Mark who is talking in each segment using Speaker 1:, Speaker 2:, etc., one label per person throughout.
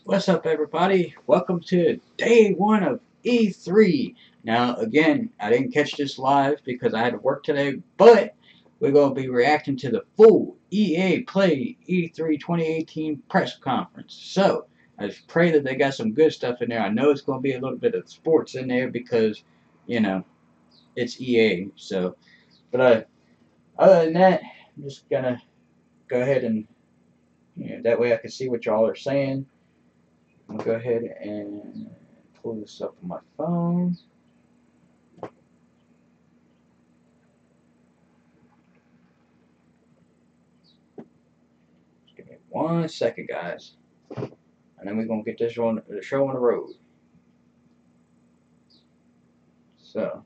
Speaker 1: What's up, everybody? Welcome to day one of E3. Now, again, I didn't catch this live because I had to work today, but we're going to be reacting to the full EA Play E3 2018 press conference. So, I just pray that they got some good stuff in there. I know it's going to be a little bit of sports in there because, you know, it's EA. So, but other than that, I'm just going to go ahead and, that way I can see what y'all are saying. I'm going to go ahead and pull this up on my phone. Just give me 1 second, guys. And then we're going to get this show on the road. So,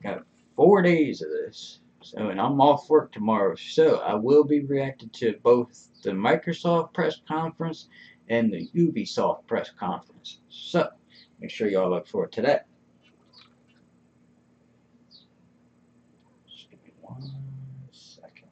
Speaker 1: got 4 days of this. So, and I'm off work tomorrow. So, I will be reacting to both the Microsoft press conference and the Ubisoft press conference. So, make sure y'all look forward to that. Just give me 1 second.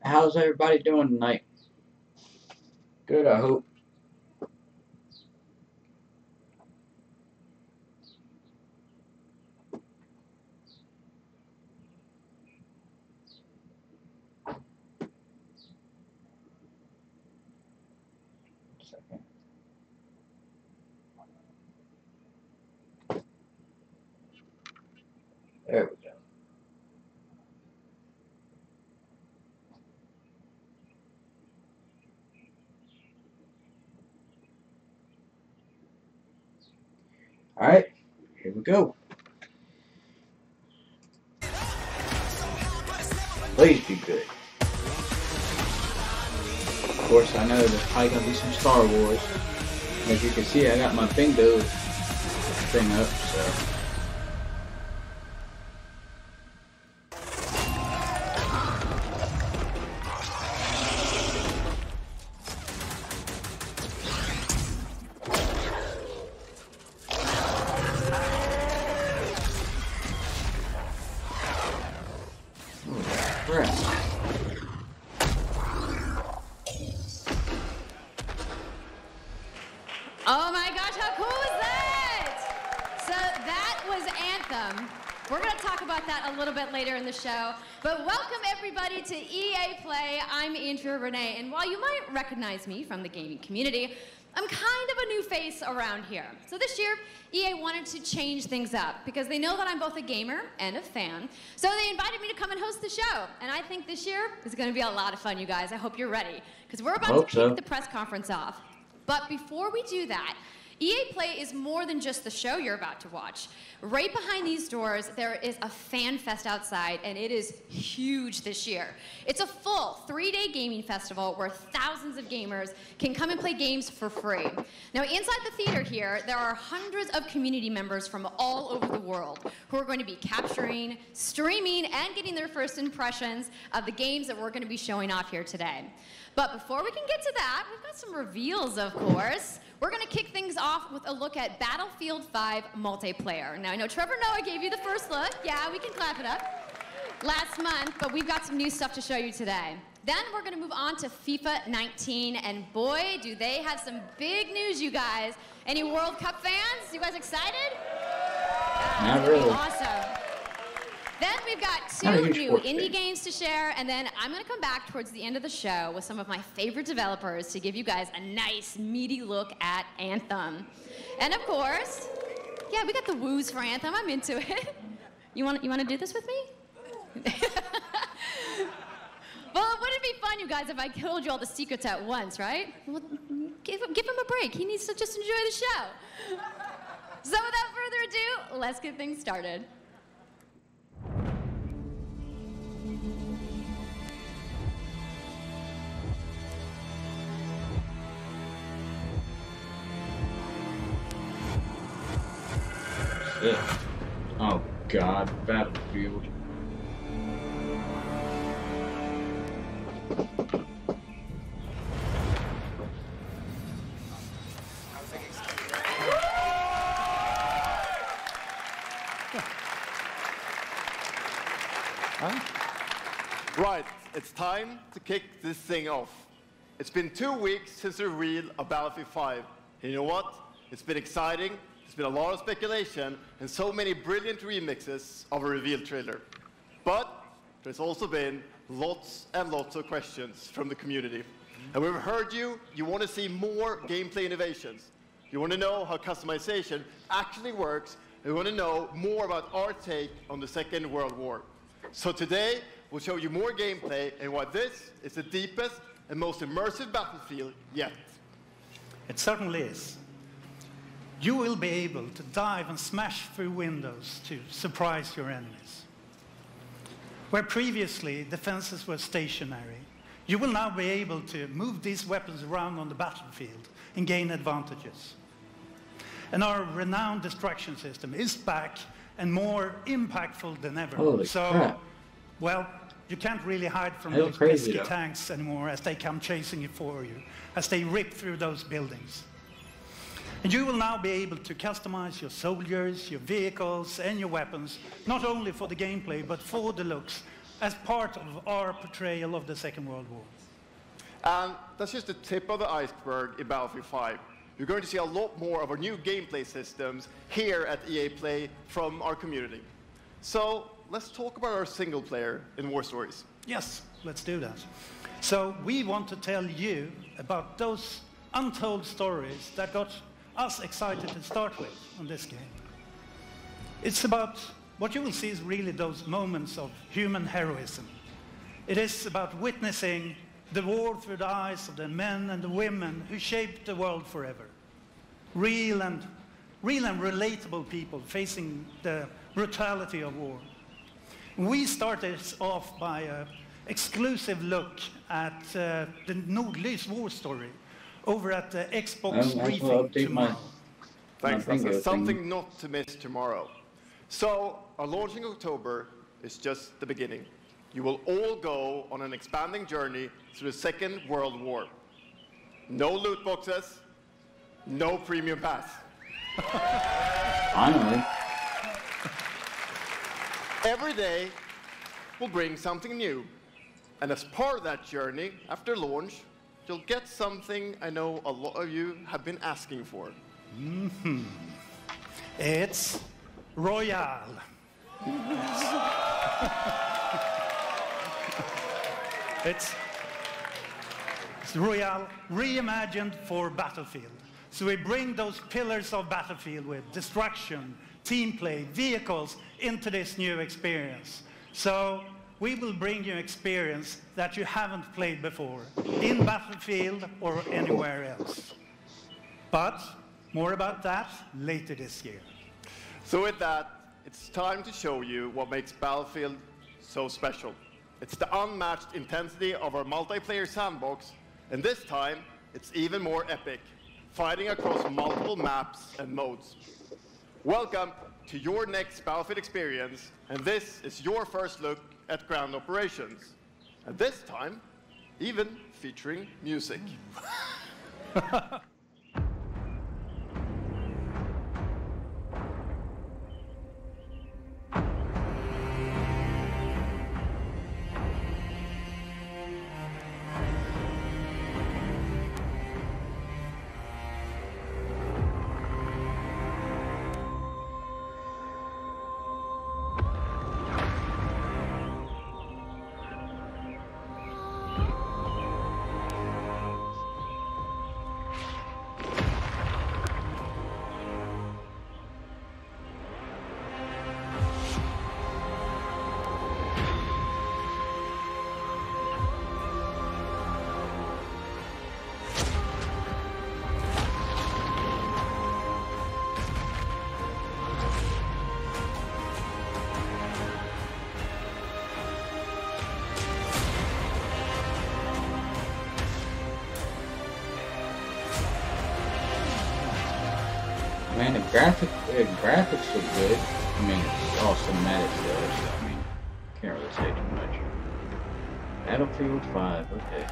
Speaker 1: How's everybody doing tonight? Good, I hope. Second. There we go. Alright, here we go. Please be good. Of course, I know there's probably going to be some Star Wars. As you can see, I got my bingo thing up, so.
Speaker 2: Oh my gosh, how cool is that? So that was Anthem. We're going to talk about that a little bit later in the show. But welcome everybody to EA Play. I'm Andrea Renee, and while you might recognize me from the gaming community, I'm kind of a new face around here. So this year, EA wanted to change things up because they know that I'm both a gamer and a fan. So they invited me to come and host the show. And I think this year is going to be a lot of fun, you guys. I hope you're ready because we're about to kick the press conference off. But before we do that, EA Play is more than just the show you're about to watch. Right behind these doors, there is a fan fest outside, and it is huge this year. It's a full 3-day gaming festival where thousands of gamers can come and play games for free. Now, inside the theater here, there are hundreds of community members from all over the world who are going to be capturing, streaming, and getting their first impressions of the games that we're going to be showing off here today. But before we can get to that, we've got some reveals, of course. We're going to kick things off with a look at Battlefield 5 multiplayer. Now, I know Trevor Noah gave you the first look. Yeah, we can clap it up. Last month, but we've got some new stuff to show you today. Then we're going to move on to FIFA 19, and boy, do they have some big news, you guys. Any World Cup fans? You guys excited?
Speaker 1: Not really.
Speaker 2: Awesome. Then we've got 2 new indie games to share, and then I'm going to come back towards the end of the show with some of my favorite developers to give you guys a nice, meaty look at Anthem. And of course, yeah, we got the woos for Anthem. I'm into it. You want to do this with me? Well, wouldn't it be fun, you guys, if I told you all the secrets at once, right? Well, give him a break. He needs to just enjoy the show. So without further ado, let's get things started.
Speaker 1: Ugh. Oh God, Battlefield.
Speaker 3: Right, it's time to kick this thing off. It's been 2 weeks since the reveal of Battlefield 5. And you know what? It's been exciting, there's been a lot of speculation, and so many brilliant remixes of a reveal trailer. But there's also been lots and lots of questions from the community. And we've heard you want to see more gameplay innovations. You want to know how customization actually works, and you want to know more about our take on the Second World War. So today, we'll show you more gameplay and why this is the deepest and most immersive Battlefield yet.
Speaker 4: It certainly is. You will be able to dive and smash through windows to surprise your enemies. Where previously defenses were stationary, you will now be able to move these weapons around on the battlefield and gain advantages. And our renowned destruction system is back and more impactful than ever.
Speaker 1: Holy crap.
Speaker 4: Well, you can't really hide from
Speaker 1: Hell
Speaker 4: those
Speaker 1: crazy,
Speaker 4: pesky
Speaker 1: though.
Speaker 4: tanks anymore as they come chasing you for you, as they rip through those buildings. And you will now be able to customize your soldiers, your vehicles, and your weapons, not only for the gameplay, but for the looks, as part of our portrayal of the Second World War.
Speaker 3: And that's just the tip of the iceberg in Battlefield 5. You're going to see a lot more of our new gameplay systems here at EA Play from our community. So let's talk about our single player in War Stories.
Speaker 4: Yes, let's do that. So we want to tell you about those untold stories that got us excited to start with on this game. It's about what you will see is really those moments of human heroism. It is about witnessing the war through the eyes of the men and the women who shaped the world forever. Real and relatable people facing the brutality of war. We started off by an exclusive look at the Nordlys war story over at the Xbox briefing tomorrow.
Speaker 3: Thanks, that's something not to miss tomorrow. So, our launch in October is just the beginning. You will all go on an expanding journey through the Second World War. No loot boxes, no premium pass.
Speaker 1: Finally.
Speaker 3: Every day will bring something new. And as part of that journey, after launch, you'll get something I know a lot of you have been asking for.
Speaker 4: It's Royale. It's Royale reimagined for Battlefield. So we bring those pillars of Battlefield with destruction, team play, vehicles into this new experience. So we will bring you experience that you haven't played before in Battlefield or anywhere else. But more about that later this year.
Speaker 3: So with that, it's time to show you what makes Battlefield so special. It's the unmatched intensity of our multiplayer sandbox, and this time, it's even more epic, fighting across multiple maps and modes. Welcome to your next Battlefield experience, and this is your first look at ground operations. And this time, even featuring music.
Speaker 1: Man, the graphics look good. I mean, it's all cinematic though, so I mean, can't really say too much. Battlefield 5, okay.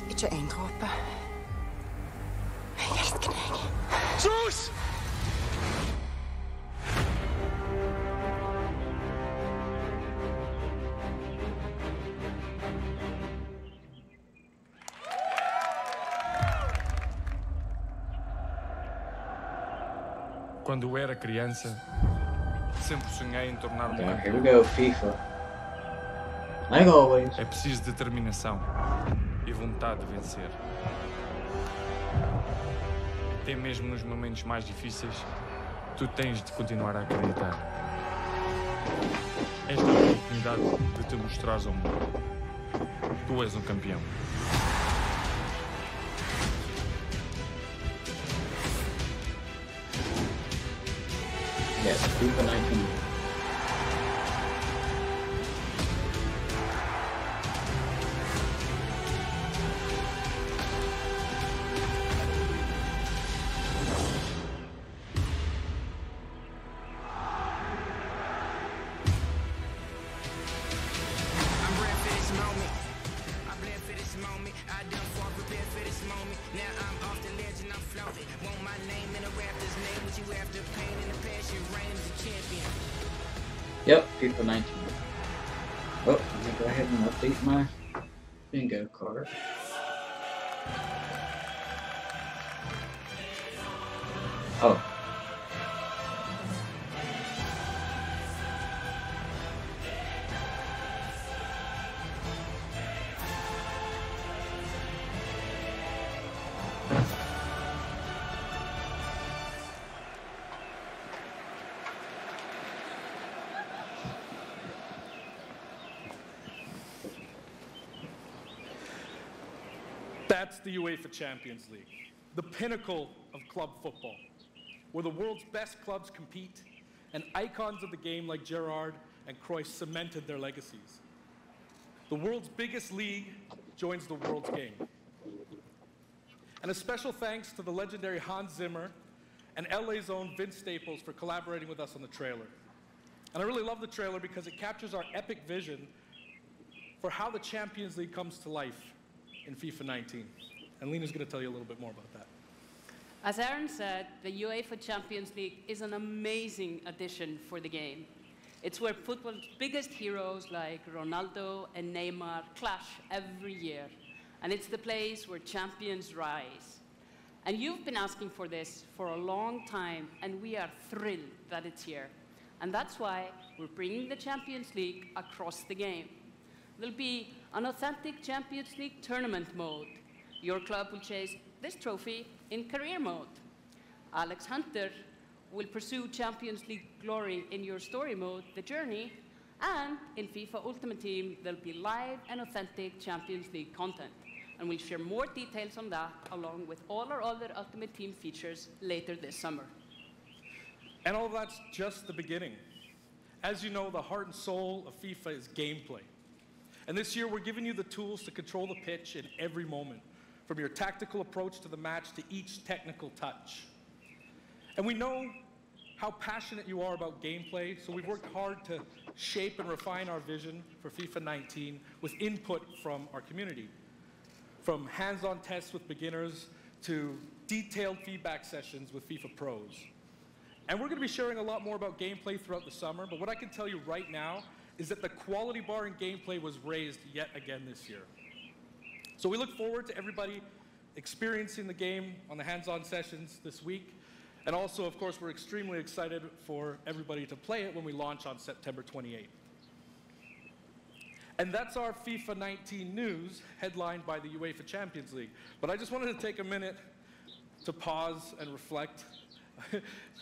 Speaker 5: Ikke en dråpe. Jeg elsker deg.
Speaker 6: Sus!
Speaker 7: Quando eu era criança, sempre sonhei em tornar-me
Speaker 1: Here
Speaker 7: campeão.
Speaker 1: we go, FIFA. Like always.
Speaker 7: É preciso determinação e vontade de vencer. Até mesmo nos momentos mais difíceis, tu tens de continuar a acreditar. Esta é a oportunidade de te mostrares ao mundo. Tu és um campeão.
Speaker 1: Yes, FIFA 19. Yep, FIFA 19. Oh, let me go ahead and update my bingo card. Oh.
Speaker 6: That's the UEFA Champions League, the pinnacle of club football, where the world's best clubs compete and icons of the game like Gerrard and Cruyff cemented their legacies. The world's biggest league joins the world's game. And a special thanks to the legendary Hans Zimmer and LA's own Vince Staples for collaborating with us on the trailer. And I really love the trailer because it captures our epic vision for how the Champions League comes to life in FIFA 19. And Lena's going to tell you a little bit more about that.
Speaker 8: As Aaron said, the UEFA Champions League is an amazing addition for the game. It's where football's biggest heroes like Ronaldo and Neymar clash every year. And it's the place where champions rise. And you've been asking for this for a long time, and we are thrilled that it's here. And that's why we're bringing the Champions League across the game. There'll be an authentic Champions League tournament mode. Your club will chase this trophy in career mode. Alex Hunter will pursue Champions League glory in your story mode, The Journey, and in FIFA Ultimate Team, there'll be live and authentic Champions League content. And we'll share more details on that along with all our other Ultimate Team features later this summer.
Speaker 6: And all that's just the beginning. As you know, the heart and soul of FIFA is gameplay. And this year, we're giving you the tools to control the pitch in every moment, from your tactical approach to the match to each technical touch. And we know how passionate you are about gameplay, so we've worked hard to shape and refine our vision for FIFA 19 with input from our community. From hands-on tests with beginners to detailed feedback sessions with FIFA pros. And we're going to be sharing a lot more about gameplay throughout the summer, but what I can tell you right now is that the quality bar in gameplay was raised yet again this year. So we look forward to everybody experiencing the game on the hands-on sessions this week. And also, of course, we're extremely excited for everybody to play it when we launch on September 28th. And that's our FIFA 19 news, headlined by the UEFA Champions League. But I just wanted to take a minute to pause and reflect.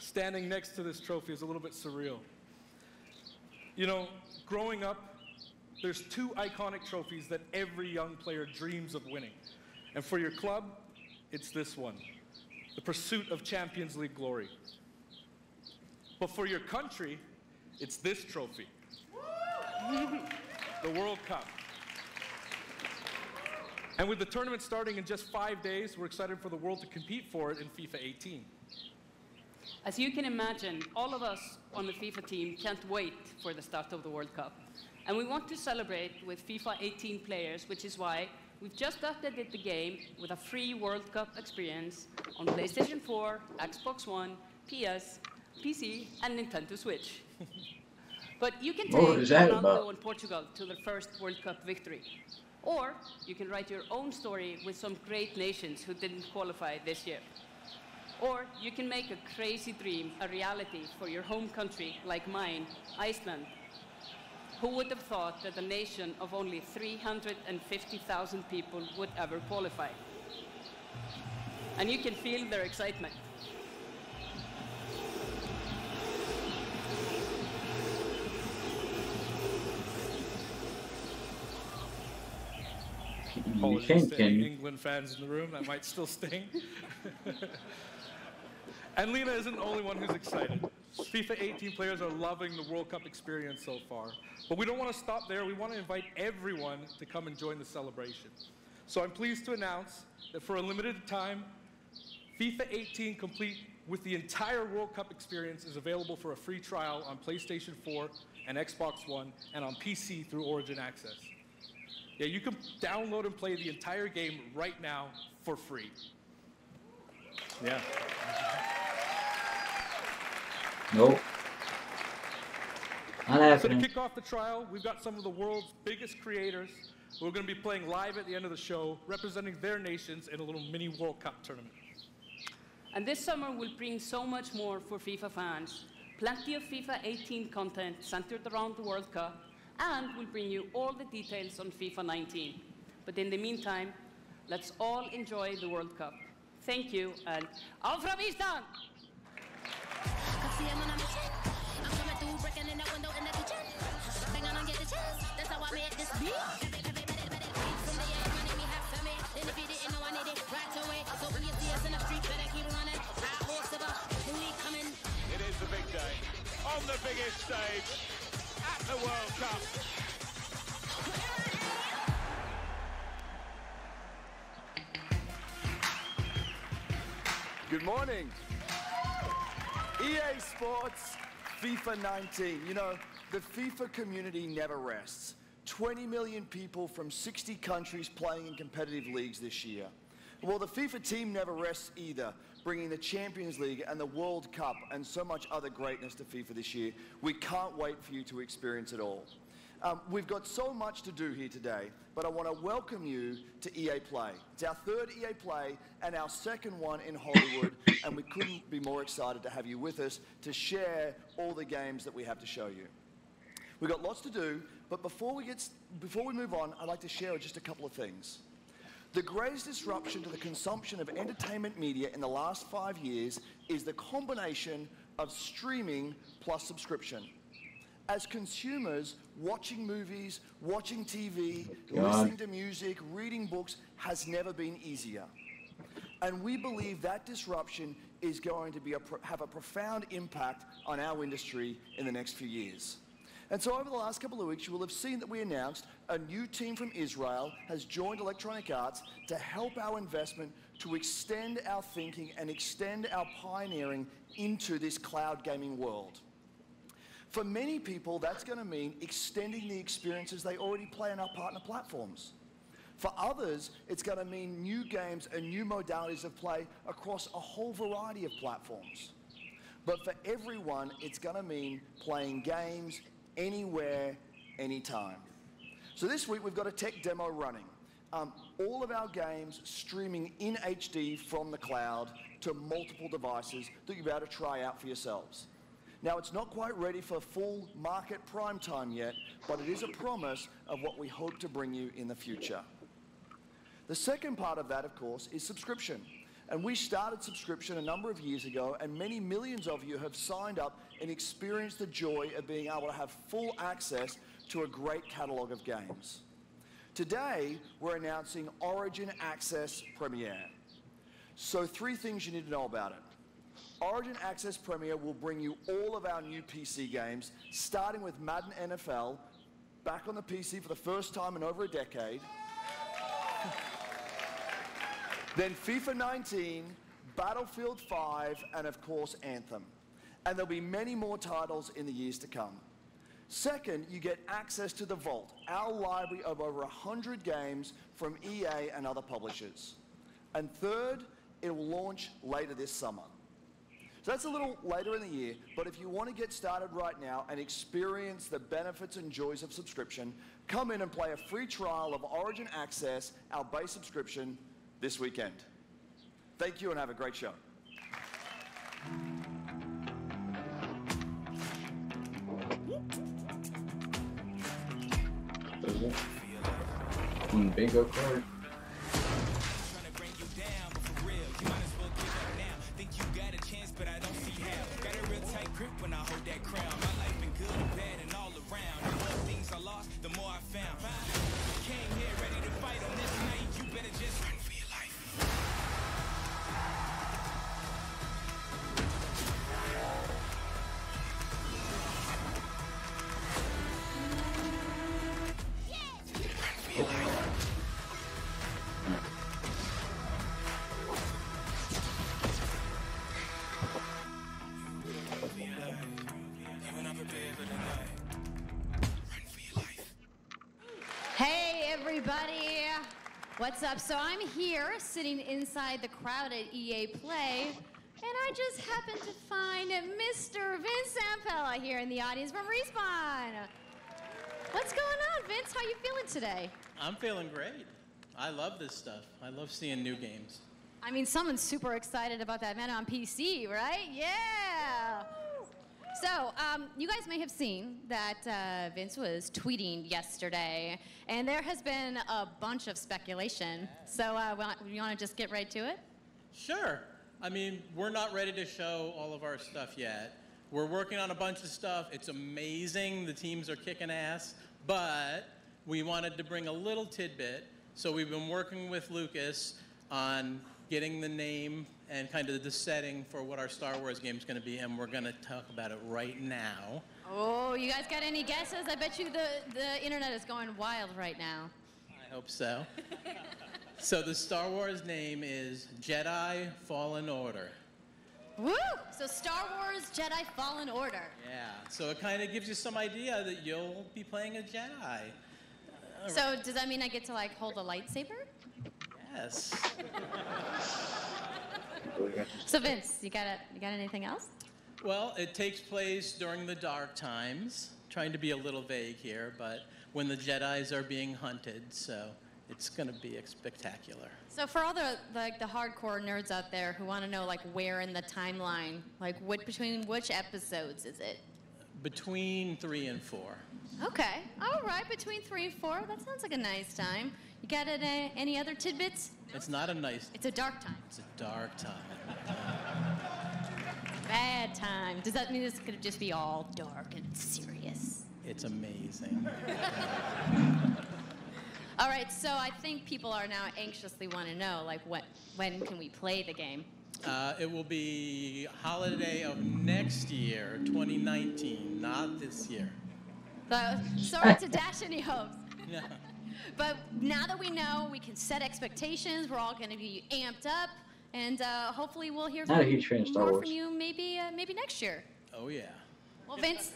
Speaker 6: Standing next to this trophy is a little bit surreal. You know, growing up, there's two iconic trophies that every young player dreams of winning. And for your club, it's this one, the pursuit of Champions League glory. But for your country, it's this trophy, the World Cup. And with the tournament starting in just 5 days, we're excited for the world to compete for it in FIFA 18.
Speaker 8: As you can imagine, all of us on the FIFA team can't wait for the start of the World Cup. And we want to celebrate with FIFA 18 players, which is why we've just updated the game with a free World Cup experience on PlayStation 4, Xbox One, PS, PC, and Nintendo Switch. But you can take Ronaldo and Portugal to their first World Cup victory. Or you can write your own story with some great nations who didn't qualify this year. Or you can make a crazy dream a reality for your home country, like mine, Iceland. Who would have thought that a nation of only 350,000 people would ever qualify? And you can feel their excitement.
Speaker 6: Apologies to any England fans in the room, that might still sting. And Lena isn't the only one who's excited. FIFA 18 players are loving the World Cup experience so far. But we don't want to stop there. We want to invite everyone to come and join the celebration. So I'm pleased to announce that for a limited time, FIFA 18 complete with the entire World Cup experience is available for a free trial on PlayStation 4 and Xbox One and on PC through Origin Access. Yeah, you can download and play the entire game right now for free. Yeah.
Speaker 1: Nope. Not happening.
Speaker 6: So to kick off the trial, we've got some of the world's biggest creators who are going to be playing live at the end of the show, representing their nations in a little mini World Cup tournament.
Speaker 8: And this summer will bring so much more for FIFA fans. Plenty of FIFA 18 content centered around the World Cup, and we'll bring you all the details on FIFA 19. But in the meantime, let's all enjoy the World Cup. Thank you, and auf Island!
Speaker 5: I'm coming through, breaking in that window in the kitchen. They gonna get the chance. That's how I made this beat. From the air, money me half for me. And if you didn't know, I need it right away. So when you see us in the street, better keep running. High horse of us, we coming.
Speaker 9: It is the big day on the biggest stage at the World Cup.
Speaker 10: Good morning. EA Sports, FIFA 19. You know, the FIFA community never rests. 20 million people from 60 countries playing in competitive leagues this year. Well, the FIFA team never rests either, bringing the Champions League and the World Cup and so much other greatness to FIFA this year. We can't wait for you to experience it all. We've got so much to do here today, but I want to welcome you to EA Play. It's our third EA Play and our second one in Hollywood, and we couldn't be more excited to have you with us to share all the games that we have to show you. We've got lots to do, but before we move on, I'd like to share just a couple of things. The greatest disruption to the consumption of entertainment media in the last 5 years is the combination of streaming plus subscription. As consumers, watching movies, watching TV, listening to music, reading books has never been easier. And we believe that disruption is going to have a profound impact on our industry in the next few years. And so over the last couple of weeks, you will have seen that we announced a new team from Israel has joined Electronic Arts to help our investment to extend our thinking and extend our pioneering into this cloud gaming world. For many people, that's going to mean extending the experiences they already play on our partner platforms. For others, it's going to mean new games and new modalities of play across a whole variety of platforms. But for everyone, it's going to mean playing games anywhere, anytime. So this week, we've got a tech demo running. All of our games streaming in HD from the cloud to multiple devices that you'll be able to try out for yourselves. Now, it's not quite ready for full market prime time yet, but it is a promise of what we hope to bring you in the future. The second part of that, of course, is subscription. And we started subscription a number of years ago, and many millions of you have signed up and experienced the joy of being able to have full access to a great catalog of games. Today, we're announcing Origin Access Premier. So 3 things you need to know about it. Origin Access Premier will bring you all of our new PC games, starting with Madden NFL, back on the PC for the first time in over a decade. Then FIFA 19, Battlefield 5, and of course Anthem. And there'll be many more titles in the years to come. Second, you get access to the Vault, our library of over 100 games from EA and other publishers. And third, it will launch later this summer. So that's a little later in the year, but if you want to get started right now and experience the benefits and joys of subscription, come in and play a free trial of Origin Access, our base subscription, this weekend. Thank you and have a great show.
Speaker 1: Bingo card.
Speaker 11: But I don't see how. Got a real tight grip when I hold that crown. My life been good and bad and all around. The more things I lost, the more I found. Came here ready to fight on this night. You better just run for your life.
Speaker 2: Hey everybody, what's up? So I'm here sitting inside the crowd at EA Play, and I just happened to find Mr. Vince Zampella here in the audience from Respawn. What's going on, Vince? How you feeling today?
Speaker 12: I'm feeling great. I love this stuff. I love seeing new games.
Speaker 2: I mean, someone's super excited about that meta on PC, right? Yeah! So, you guys may have seen that Vince was tweeting yesterday, and there has been a bunch of speculation. So, you want to just get right to it?
Speaker 12: Sure. I mean, we're not ready to show all of our stuff yet. We're working on a bunch of stuff. It's amazing. The teams are kicking ass. But we wanted to bring a little tidbit. So we've been working with Lucas on getting the name and kind of the setting for what our Star Wars game is going to be, and we're going to talk about it right now.
Speaker 2: Oh, you guys got any guesses? I bet you the internet is going wild right now.
Speaker 12: I hope so. So the Star Wars name is Jedi Fallen Order.
Speaker 2: Woo! So Star Wars Jedi Fallen Order.
Speaker 12: Yeah, so it kind of gives you some idea that you'll be playing a Jedi.
Speaker 2: So does that mean I get to like hold a lightsaber?
Speaker 12: Yes.
Speaker 2: So Vince, you got anything else?
Speaker 12: Well, it takes place during the dark times. Trying to be a little vague here, but when the Jedis are being hunted, so it's going to be spectacular.
Speaker 2: So for all the hardcore nerds out there who want to know like where in the timeline, like between which episodes is it?
Speaker 12: Between 3 and 4.
Speaker 2: Okay, all right, between 3 and 4. That sounds like a nice time. You got any other tidbits?
Speaker 12: It's not a nice.
Speaker 2: It's a dark time.
Speaker 12: It's a dark time.
Speaker 2: Bad time. Does that mean this could just be all dark and serious?
Speaker 12: It's amazing.
Speaker 2: All right, so I think people are now anxiously want to know, like, when can we play the game?
Speaker 12: It will be holiday of next year, 2019, not this year.
Speaker 2: Sorry to dash any hopes.
Speaker 12: Yeah.
Speaker 2: But now that we know, we can set expectations. We're all going to be amped up, and hopefully we'll hear
Speaker 1: Not a huge fan of Star
Speaker 2: more
Speaker 1: Wars.
Speaker 2: from you maybe next year.
Speaker 12: Oh, yeah.
Speaker 2: Well, Vince,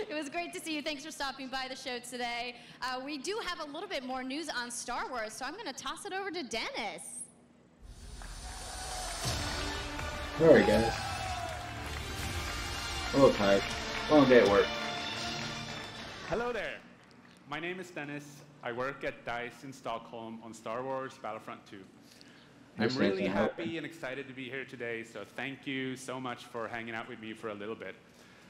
Speaker 2: it was great to see you. Thanks for stopping by the show today. We do have a little bit more news on Star Wars, so I'm going to toss it over to Dennis.
Speaker 1: All right, guys. A little tired. Long day at work.
Speaker 13: Hello there. My name is Dennis. I work at DICE in Stockholm on Star Wars Battlefront 2. I'm really happy and excited to be here today, so thank you so much for hanging out with me for a little bit.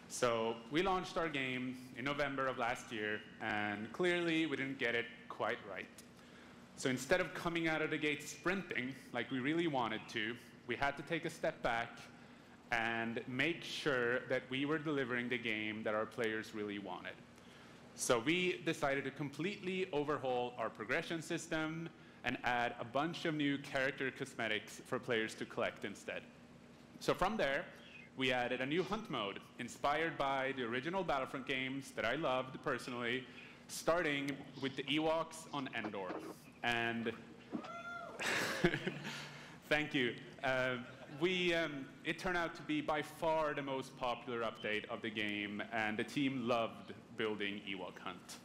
Speaker 13: So we launched our game in November of last year, and clearly we didn't get it quite right. So instead of coming out of the gate sprinting like we really wanted to, we had to take a step back and make sure that we were delivering the game that our players really wanted. So we decided to completely overhaul our progression system and add a bunch of new character cosmetics for players to collect instead. So from there, we added a new hunt mode inspired by the original Battlefront games that I loved personally, starting with the Ewoks on Endor. And Thank you. It turned out to be by far the most popular update of the game, and the team loved building Ewok Hunt.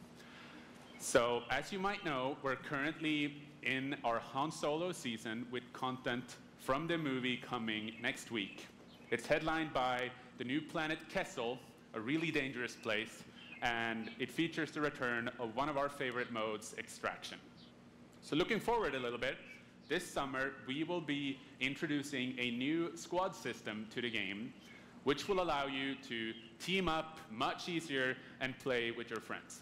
Speaker 13: So, as you might know, we're currently in our Han Solo season with content from the movie coming next week. It's headlined by the new planet Kessel, a really dangerous place, and it features the return of one of our favorite modes, Extraction. So looking forward a little bit, this summer we will be introducing a new squad system to the game, which will allow you to team up much easier and play with your friends.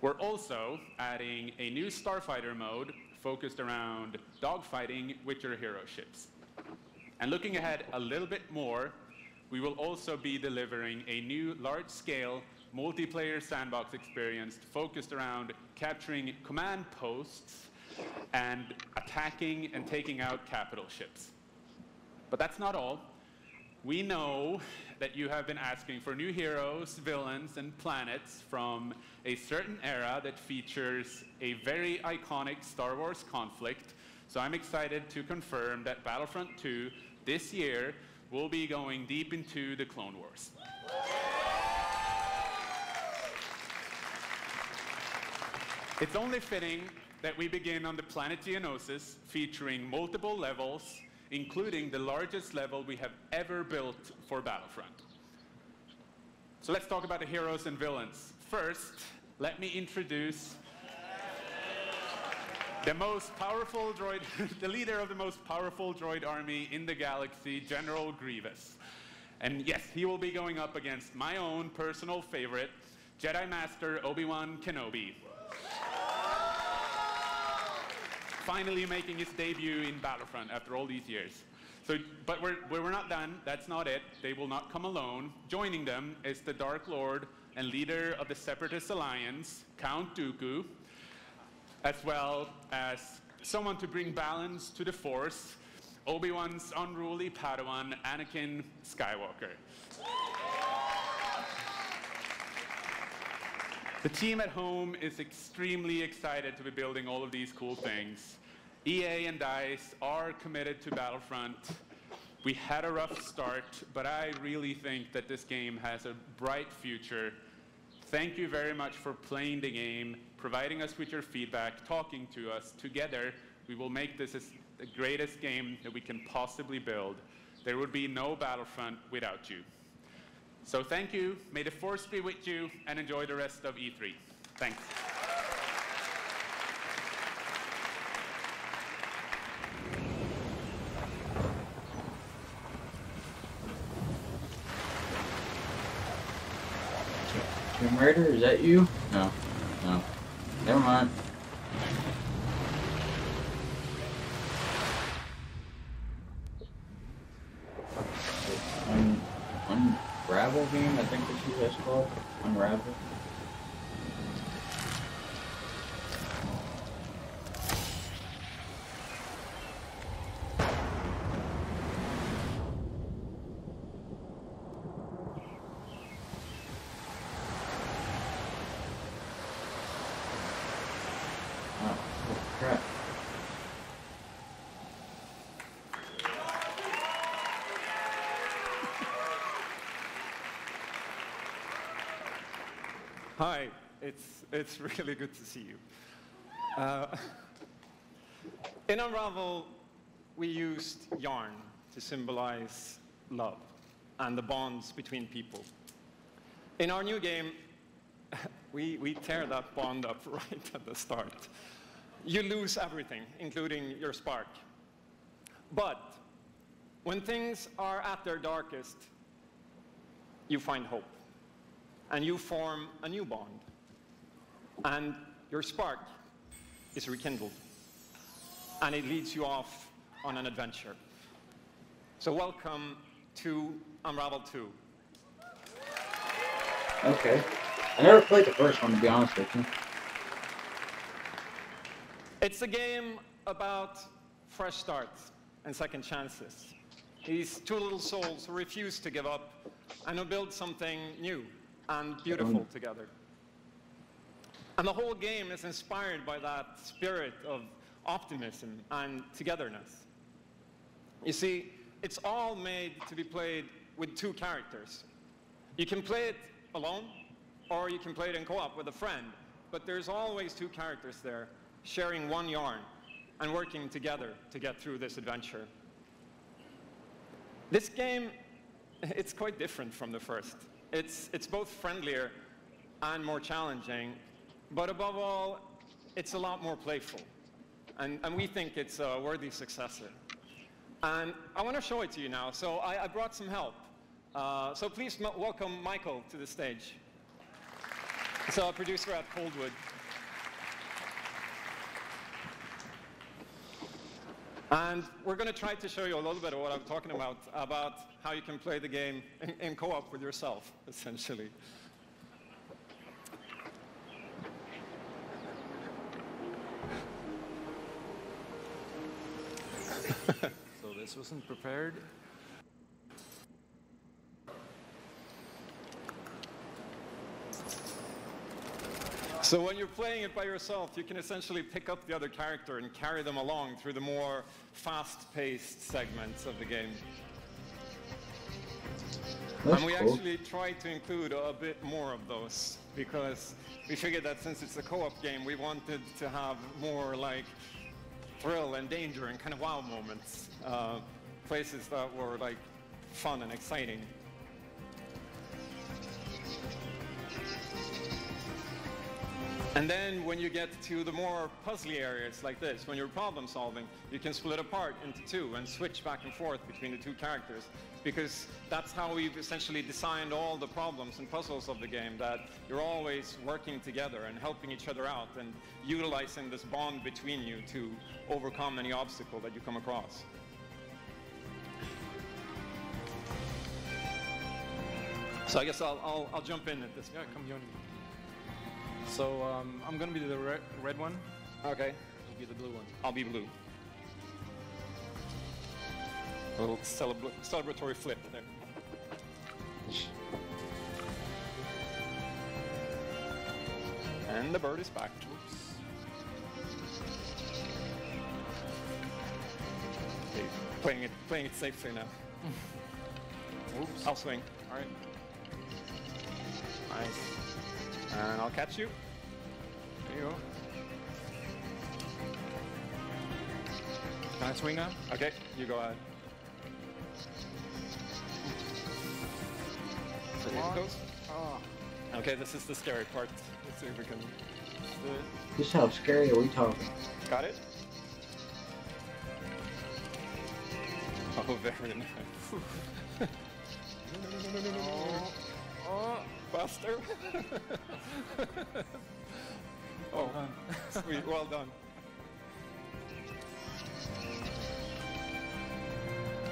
Speaker 13: We're also adding a new Starfighter mode focused around dogfighting with your hero ships. And looking ahead a little bit more, we will also be delivering a new large-scale multiplayer sandbox experience focused around capturing command posts and attacking and taking out capital ships. But that's not all. We know that you have been asking for new heroes, villains, and planets from a certain era that features a very iconic Star Wars conflict. So I'm excited to confirm that Battlefront 2 this year will be going deep into the Clone Wars. It's only fitting that we begin on the planet Geonosis, featuring multiple levels, including the largest level we have ever built for Battlefront. So let's talk about the heroes and villains. First, let me introduce the most powerful droid, the leader of the most powerful droid army in the galaxy, General Grievous. And yes, he will be going up against my own personal favorite, Jedi Master Obi-Wan Kenobi. Finally making his debut in Battlefront after all these years. But we're not done. That's not it. They will not come alone. Joining them is the Dark Lord and leader of the Separatist Alliance, Count Dooku, as well as someone to bring balance to the Force, Obi-Wan's unruly Padawan, Anakin Skywalker. The team at home is extremely excited to be building all of these cool things. EA and DICE are committed to Battlefront. We had a rough start, but I really think that this game has a bright future. Thank you very much for playing the game, providing us with your feedback, talking to us. Together, we will make this the greatest game that we can possibly build. There would be no Battlefront without you. So thank you, may the Force be with you, and enjoy the rest of E3. Thanks.
Speaker 1: Tomb Raider, is that you? No. No. Never mind. Unravel game, I think that's what that's called. Unravel.
Speaker 14: Hi, it's really good to see you. In Unravel, we used yarn to symbolize love and the bonds between people. In our new game, we tear that bond up right at the start. You lose everything, including your spark. But when things are at their darkest, you find hope. And you form a new bond. And your spark is rekindled. And it leads you off on an adventure. So welcome to Unravel 2.
Speaker 1: Okay. I never played the first one, to be honest with you.
Speaker 14: It's a game about fresh starts and second chances. These two little souls who refuse to give up and who build something new and beautiful together. And the whole game is inspired by that spirit of optimism, and togetherness. You see, it's all made to be played with two characters. You can play it alone, or you can play it in co-op with a friend, but there's always two characters there, sharing one yarn and working together to get through this adventure. This game, it's quite different from the first. It's both friendlier and more challenging, but above all, it's a lot more playful. And we think it's a worthy successor. And I want to show it to you now, so I brought some help. So please welcome Michael to the stage. He's a producer at Coldwood. And we're going to try to show you a little bit of what I'm talking about how you can play the game in co-op with yourself, essentially.
Speaker 15: So this wasn't prepared.
Speaker 14: So when you're playing it by yourself, you can essentially pick up the other character and carry them along through the more fast-paced segments of the game. And we actually tried to include a bit more of those because we figured that since it's a co-op game, we wanted to have more like thrill and danger and kind of wow moments, places that were like fun and exciting. And then when you get to the more puzzly areas like this, when you're problem solving, you can split apart into two and switch back and forth between the two characters, because that's how we've essentially designed all the problems and puzzles of the game, that you're always working together and helping each other out and utilizing this bond between you to overcome any obstacle that you come across. So I guess I'll jump in at this point.
Speaker 15: Yeah, come join me. So I'm gonna be the red one.
Speaker 14: Okay.
Speaker 15: You'll be the blue one.
Speaker 14: I'll be blue. A little celebratory flip there. And the bird is back. Oops. Okay, playing it safely now. Oops. I'll swing.
Speaker 15: All right.
Speaker 14: Nice. And I'll catch you.
Speaker 15: There you go. Can I swing now?
Speaker 14: Okay, you go ahead. So here it goes. Oh. Okay, this is the scary part. Let's see if we can do it.
Speaker 1: Just how scary are we talking?
Speaker 14: Got it? Oh, very nice. No. Oh, faster. Oh, sweet, well done.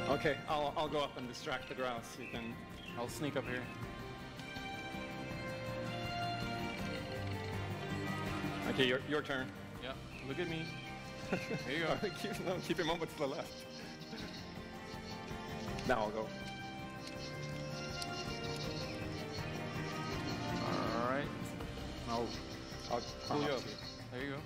Speaker 14: Okay, I'll go up and distract the grouse. You can.
Speaker 15: I'll sneak up here.
Speaker 14: Okay, your turn.
Speaker 15: Yeah, look at me.
Speaker 14: There you go. Keep him over to the left. Now I'll go.
Speaker 15: All right. Now
Speaker 14: I'll pull you up.
Speaker 15: There you go.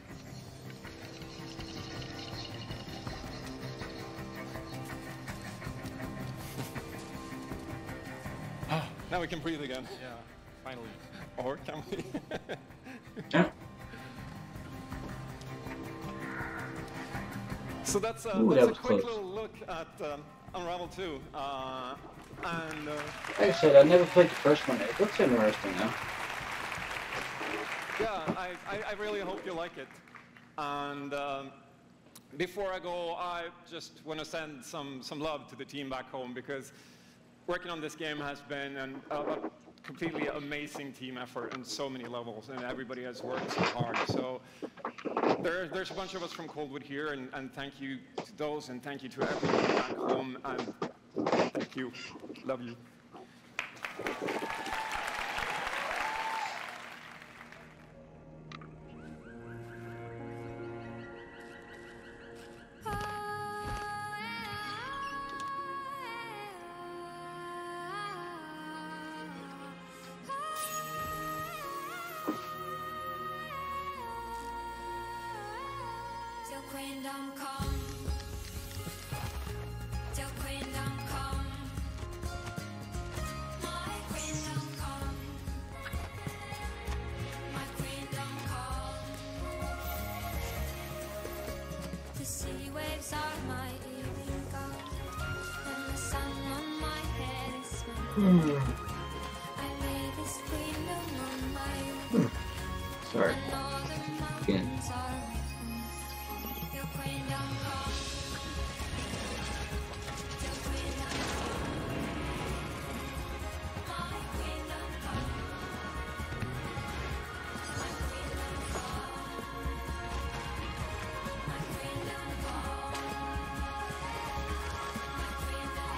Speaker 14: Now we can breathe again.
Speaker 15: Yeah, finally.
Speaker 14: Or can we?
Speaker 1: Yeah.
Speaker 14: So that's a quick
Speaker 1: close.
Speaker 14: little look at Unravel 2.
Speaker 1: Like I said, I never played the first one. It looks interesting, though.
Speaker 14: Yeah, I really hope you like it. And before I go, I just want to send some love to the team back home, because working on this game has been a completely amazing team effort on so many levels, and everybody has worked so hard. So there's a bunch of us from Coldwood here, and thank you to those, and thank you to everyone back home, and thank you. Love you.
Speaker 5: So Kingdom come, till Kingdom come, my Kingdom come, my Kingdom come. The sea waves are my evening gold, and the sun on my head is my I lay this kingdom on my own.
Speaker 1: Sorry.
Speaker 5: And all the
Speaker 1: Again.
Speaker 5: mountains are till Kingdom come, till Kingdom come, my Kingdom come, my Kingdom come, my Kingdom come, my Kingdom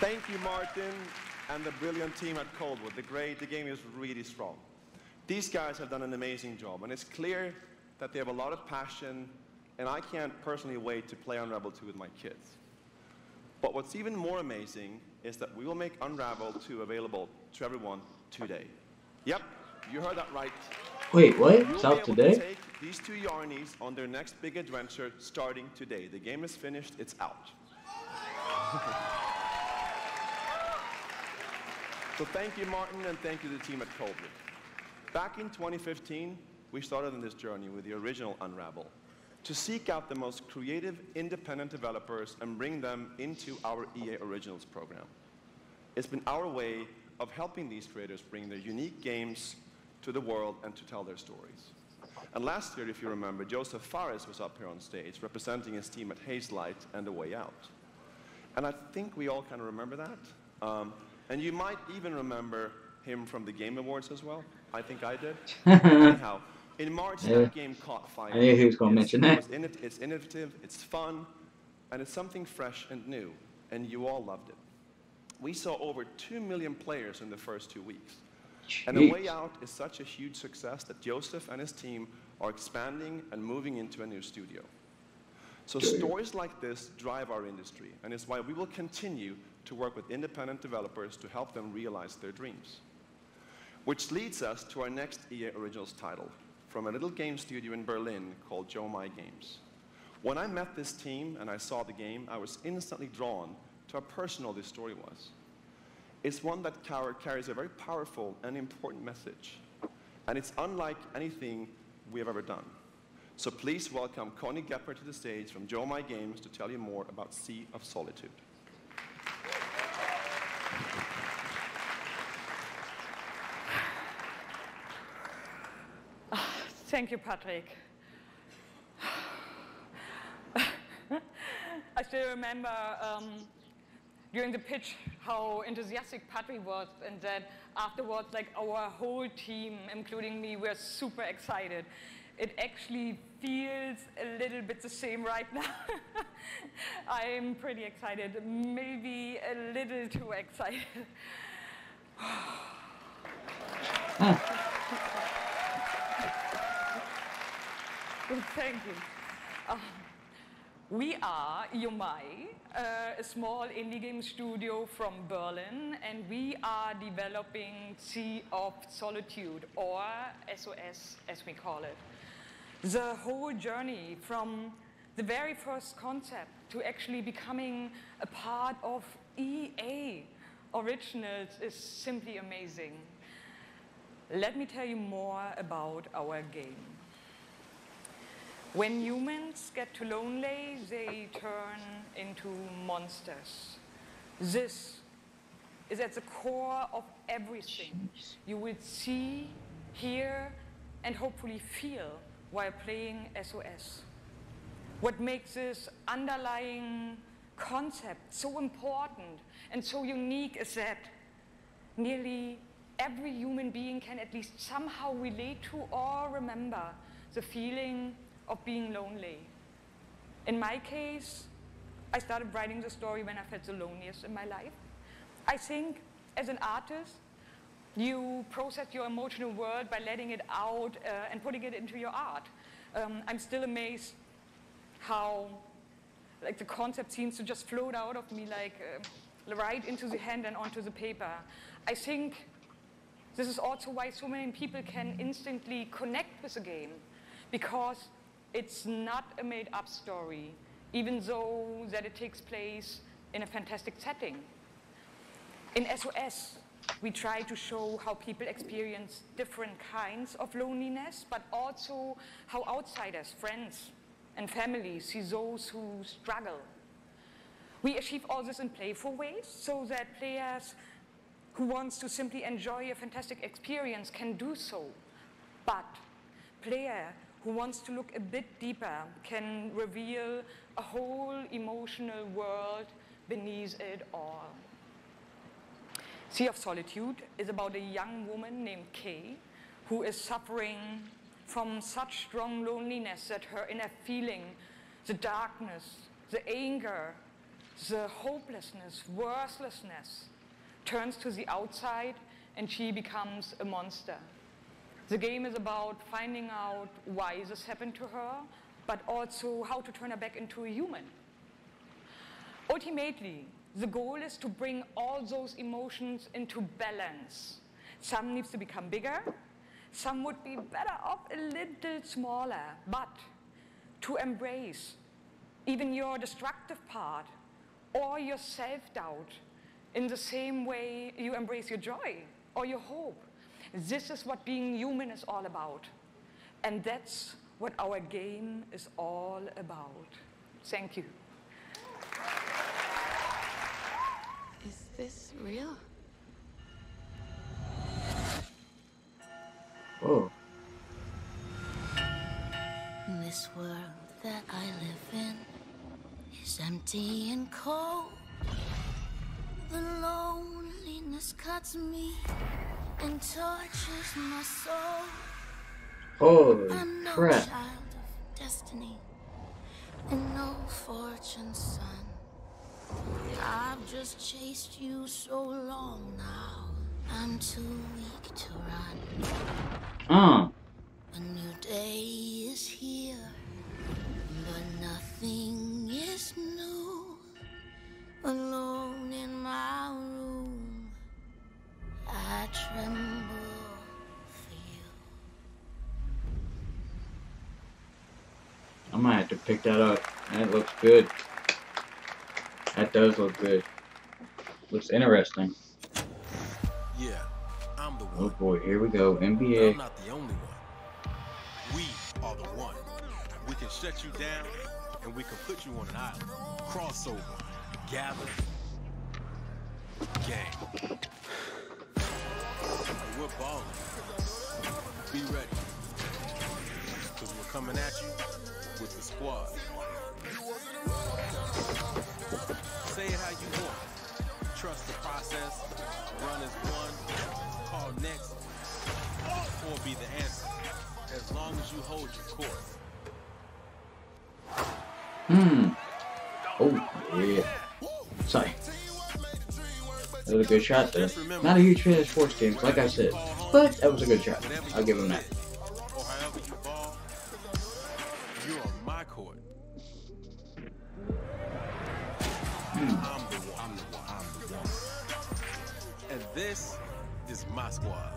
Speaker 16: Thank you, Martin, and the brilliant team at Coldwood. The game is really strong. These guys have done an amazing job, and it's clear that they have a lot of passion, and I can't personally wait to play Unravel 2 with my kids. But what's even more amazing is that we will make Unravel 2 available to everyone today. Yep, you heard that right.
Speaker 1: Wait, what?
Speaker 16: You'll
Speaker 1: It's
Speaker 16: be
Speaker 1: out
Speaker 16: able
Speaker 1: today?
Speaker 16: to take these two Yarnies on their next big adventure starting today. The game is finished, it's out. So thank you, Martin, and thank you to the team at Coldwood. Back in 2015, we started on this journey with the original Unravel to seek out the most creative, independent developers and bring them into our EA Originals program. It's been our way of helping these creators bring their unique games to the world and to tell their stories. And last year, if you remember, Joseph Fares was up here on stage representing his team at Hazelight and The Way Out. And I think we all kind of remember that. And you might even remember him from the Game Awards as well. I think I did. Anyhow, in March, that game caught fire.
Speaker 1: I knew he was going to mention that.
Speaker 16: It's innovative, it's fun, and it's something fresh and new, and you all loved it. We saw over 2 million players in the first 2 weeks. And The Way Out is such a huge success that Joseph and his team are expanding and moving into a new studio. So stories like this drive our industry, and it's why we will continue to work with independent developers to help them realize their dreams. Which leads us to our next EA Originals title, from a little game studio in Berlin called Jomai Games. When I met this team and I saw the game, I was instantly drawn to how personal this story was. It's one that carries a very powerful and important message, and it's unlike anything we have ever done. So please welcome Connie Gepper to the stage from Jomai Games to tell you more about Sea of Solitude.
Speaker 17: Thank you, Patrick. I still remember during the pitch how enthusiastic Patrick was, and that afterwards, like, our whole team, including me, were super excited. It actually feels a little bit the same right now. I'm pretty excited, maybe a little too excited. Thank you. We are Jomai, a small indie game studio from Berlin, and we are developing Sea of Solitude, or SOS as we call it. The whole journey from the very first concept to actually becoming a part of EA Originals is simply amazing. Let me tell you more about our game. When humans get too lonely, they turn into monsters. This is at the core of everything you will see, hear, and hopefully feel while playing SOS. What makes this underlying concept so important and so unique is that nearly every human being can at least somehow relate to or remember the feeling of being lonely. In my case, I started writing the story when I felt the loneliest in my life. I think as an artist, you process your emotional world by letting it out and putting it into your art. I'm still amazed how like the concept seems to just float out of me like right into the hand and onto the paper. I think this is also why so many people can instantly connect with the game, because it's not a made-up story, even though that it takes place in a fantastic setting. In SOS, we try to show how people experience different kinds of loneliness, but also how outsiders, friends, and family see those who struggle. We achieve all this in playful ways so that players who wants to simply enjoy a fantastic experience can do so. But player who wants to look a bit deeper can reveal a whole emotional world beneath it all. Sea of Solitude is about a young woman named Kay who is suffering from such strong loneliness that her inner feeling, the darkness, the anger, the hopelessness, worthlessness, turns to the outside and she becomes a monster. The game is about finding out why this happened to her, but also how to turn her back into a human. Ultimately, the goal is to bring all those emotions into balance. Some needs to become bigger, some would be better off a little smaller, but to embrace even your destructive part or your self-doubt in the same way you embrace your joy or your hope. This is what being human is all about. And that's what our game is all about. Thank you.
Speaker 5: Is this real?
Speaker 1: Oh.
Speaker 5: This world that I live in is empty and cold. The loneliness cuts me and tortures my soul.
Speaker 1: Holy
Speaker 5: I'm no
Speaker 1: crap.
Speaker 5: child of destiny and no fortune son. I've just chased you so long now, I'm too weak to run. A new day is here, but nothing is new. Alone in my room, I tremble for you.
Speaker 1: I might have to pick that up. That looks good. That does look good. Looks interesting.
Speaker 18: Yeah, I'm the one.
Speaker 1: Oh boy, here we go. NBA.
Speaker 18: I'm not the only one. We are the one. We can shut you down, and we can put you on an island. Crossover. Gather. Gang. And we're balling. Be ready. Because we're coming at you with the squad. Say it how you want. Trust the process. Run as one. Call next. Or be the answer. As long as you hold your course.
Speaker 1: Oh, yeah. Sorry. That was a good shot, though. Not a huge fan of sports games, like I said. But that was a good shot. I'll give him that.
Speaker 18: Or however you ball, you're on my court. I'm the one. And this is my squad.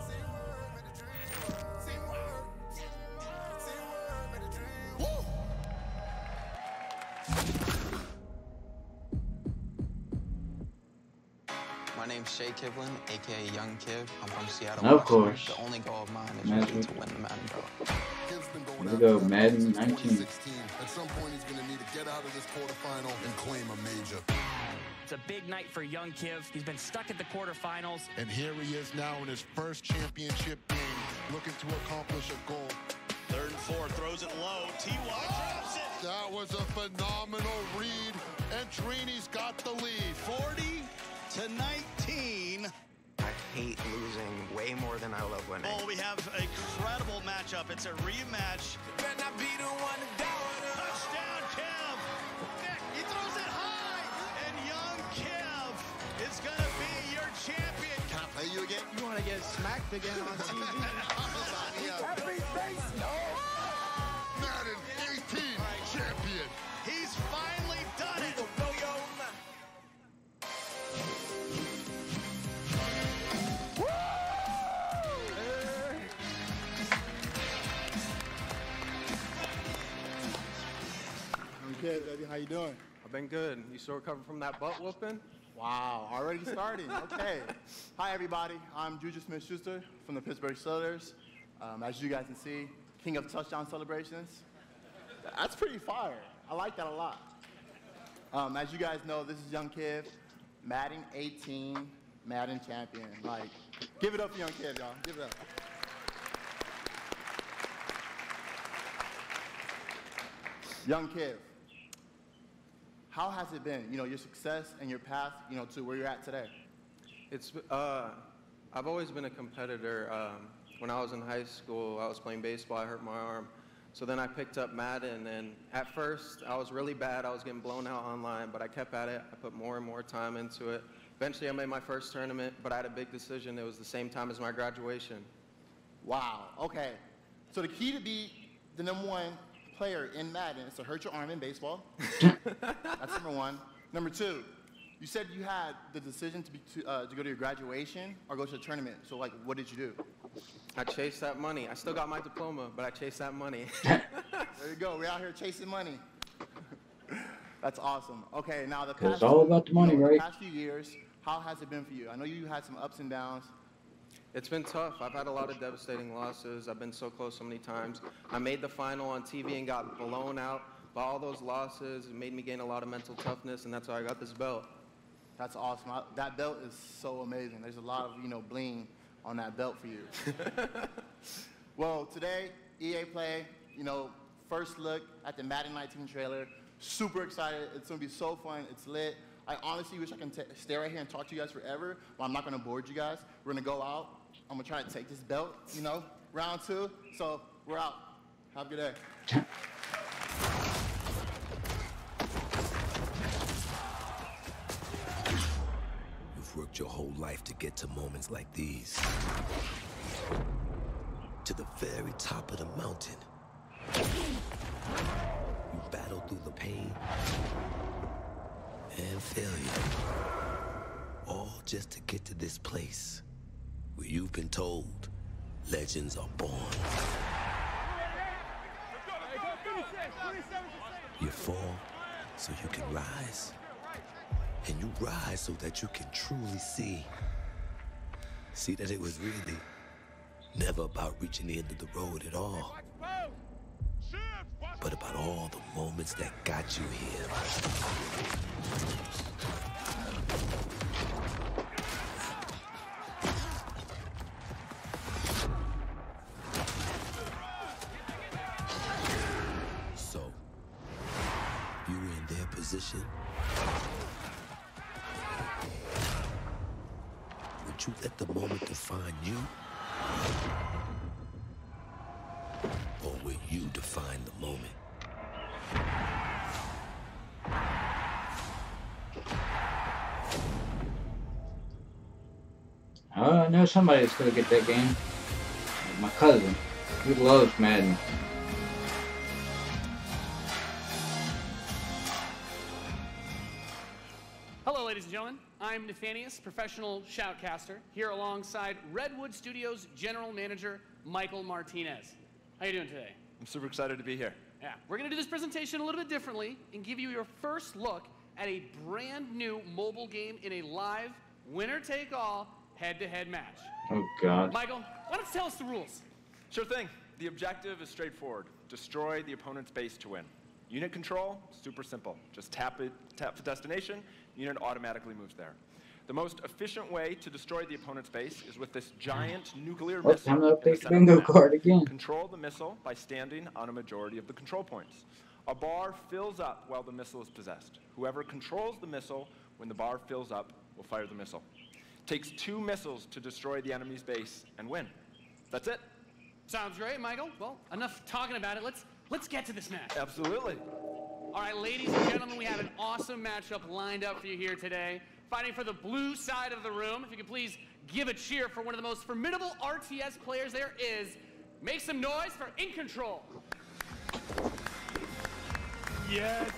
Speaker 19: My name's Shea Kivlin, aka Young Kiv. I'm from Seattle.
Speaker 1: Of course.
Speaker 19: The only goal of mine is really to win the Madden Bro.
Speaker 1: Here we go, Madden 19.
Speaker 20: At some point, he's going to need to get out of this quarterfinal and claim a major.
Speaker 21: It's a big night for Young Kiv. He's been stuck at the quarterfinals.
Speaker 20: And here he is now in his first championship game, looking to accomplish a goal.
Speaker 22: 3rd and 4, throws it low. T.Y. drops it.
Speaker 20: That was a phenomenal read, and Trini's got the lead.
Speaker 22: 40-19.
Speaker 19: I hate losing way more than I love winning.
Speaker 22: Oh, we have an incredible matchup. It's a rematch. Touchdown, Kev. He throws it high, and Young Kev is going to be your champion.
Speaker 20: Can I play you again?
Speaker 21: You want to get smacked again on TV?
Speaker 20: Happy face, no! Madden 18 champion.
Speaker 22: He's finally done
Speaker 3: Kid, baby. How you doing?
Speaker 15: I've been good. You still recovering from that butt whooping?
Speaker 3: Wow, already starting. Okay. Hi, everybody. I'm Juju Smith-Schuster from the Pittsburgh Steelers. As you guys can see, king of touchdown celebrations. That's pretty fire. I like that a lot. As you guys know, this is Young Kid, Madden 18, Madden champion. Like, give it up for Young Kid, y'all. Give it up. Young Kid, how has it been? You know, your success and your path, you know, to where you're at today.
Speaker 15: It's I've always been a competitor. When I was in high school, I was playing baseball. I hurt my arm. So then I picked up Madden, and at first I was really bad. I was getting blown out online, but I kept at it. I put more and more time into it. Eventually I made my first tournament, but I had a big decision. It was the same time as my graduation.
Speaker 3: Wow, okay. So the key to be the #1 player in Madden is to hurt your arm in baseball. That's number one. Number two, you said you had the decision to go to your graduation or go to a tournament. So, like, what did you do?
Speaker 15: I chased that money. I still got my diploma, but I chased that money.
Speaker 3: There you go. We're out here chasing money. That's awesome. Okay, now the past,
Speaker 1: it's all about the money, right?
Speaker 3: The past few years, how has it been for you? I know you had some ups and downs.
Speaker 15: It's been tough. I've had a lot of devastating losses. I've been so close so many times. I made the final on TV and got blown out by all those losses. It made me gain a lot of mental toughness, and that's how I got this belt.
Speaker 3: That's awesome. That belt is so amazing. There's a lot of, you know, bling on that belt for you. Well, today, EA Play, you know, first look at the Madden 19 trailer. Super excited. It's going to be so fun. It's lit. I honestly wish I can stay right here and talk to you guys forever, but I'm not going to board you guys. We're going to go out. I'm going to try to take this belt, you know, round 2. So we're out. Have a good day.
Speaker 4: You've worked your whole life to get to moments like these. To the very top of the mountain. You battled through the pain and failure. All just to get to this place where you've been told legends are born. You fall so you can rise. And you rise so that you can truly see. See that it was really never about reaching the end of the road at all. But about all the moments that got you here. So, if you were in their position, would you let the moment define you? Or will you define the moment?
Speaker 1: I know somebody's gonna get that game. Like my cousin. He loves Madden.
Speaker 23: Hello, ladies and gentlemen. I'm Nathanius, professional shoutcaster, here alongside Redwood Studios General Manager Michael Martinez. How you doing today?
Speaker 24: I'm super excited to be here.
Speaker 23: Yeah, we're going to do this presentation a little bit differently and give you your first look at a brand new mobile game in a live, winner-take-all, head-to-head match.
Speaker 1: Oh, God.
Speaker 23: Michael, why don't you tell us the rules?
Speaker 24: Sure thing. The objective is straightforward. Destroy the opponent's base to win. Unit control, super simple. Just tap the destination, unit automatically moves there. The most efficient way to destroy the opponent's base is with this giant nuclear missile.
Speaker 1: Time to
Speaker 24: in the
Speaker 1: update the
Speaker 24: center of the
Speaker 1: bingo
Speaker 24: map.
Speaker 1: card again.
Speaker 24: Control the missile by standing on a majority of the control points. A bar fills up while the missile is possessed. Whoever controls the missile when the bar fills up will fire the missile. Takes 2 missiles to destroy the enemy's base and win. That's it.
Speaker 23: Sounds great, Michael. Well, enough talking about it. Let's get to this match.
Speaker 24: Absolutely.
Speaker 23: All right, ladies and gentlemen, we have an awesome matchup lined up for you here today. Fighting for the blue side of the room, if you could please give a cheer for one of the most formidable RTS players there is. Make some noise for In Control.
Speaker 24: Yes.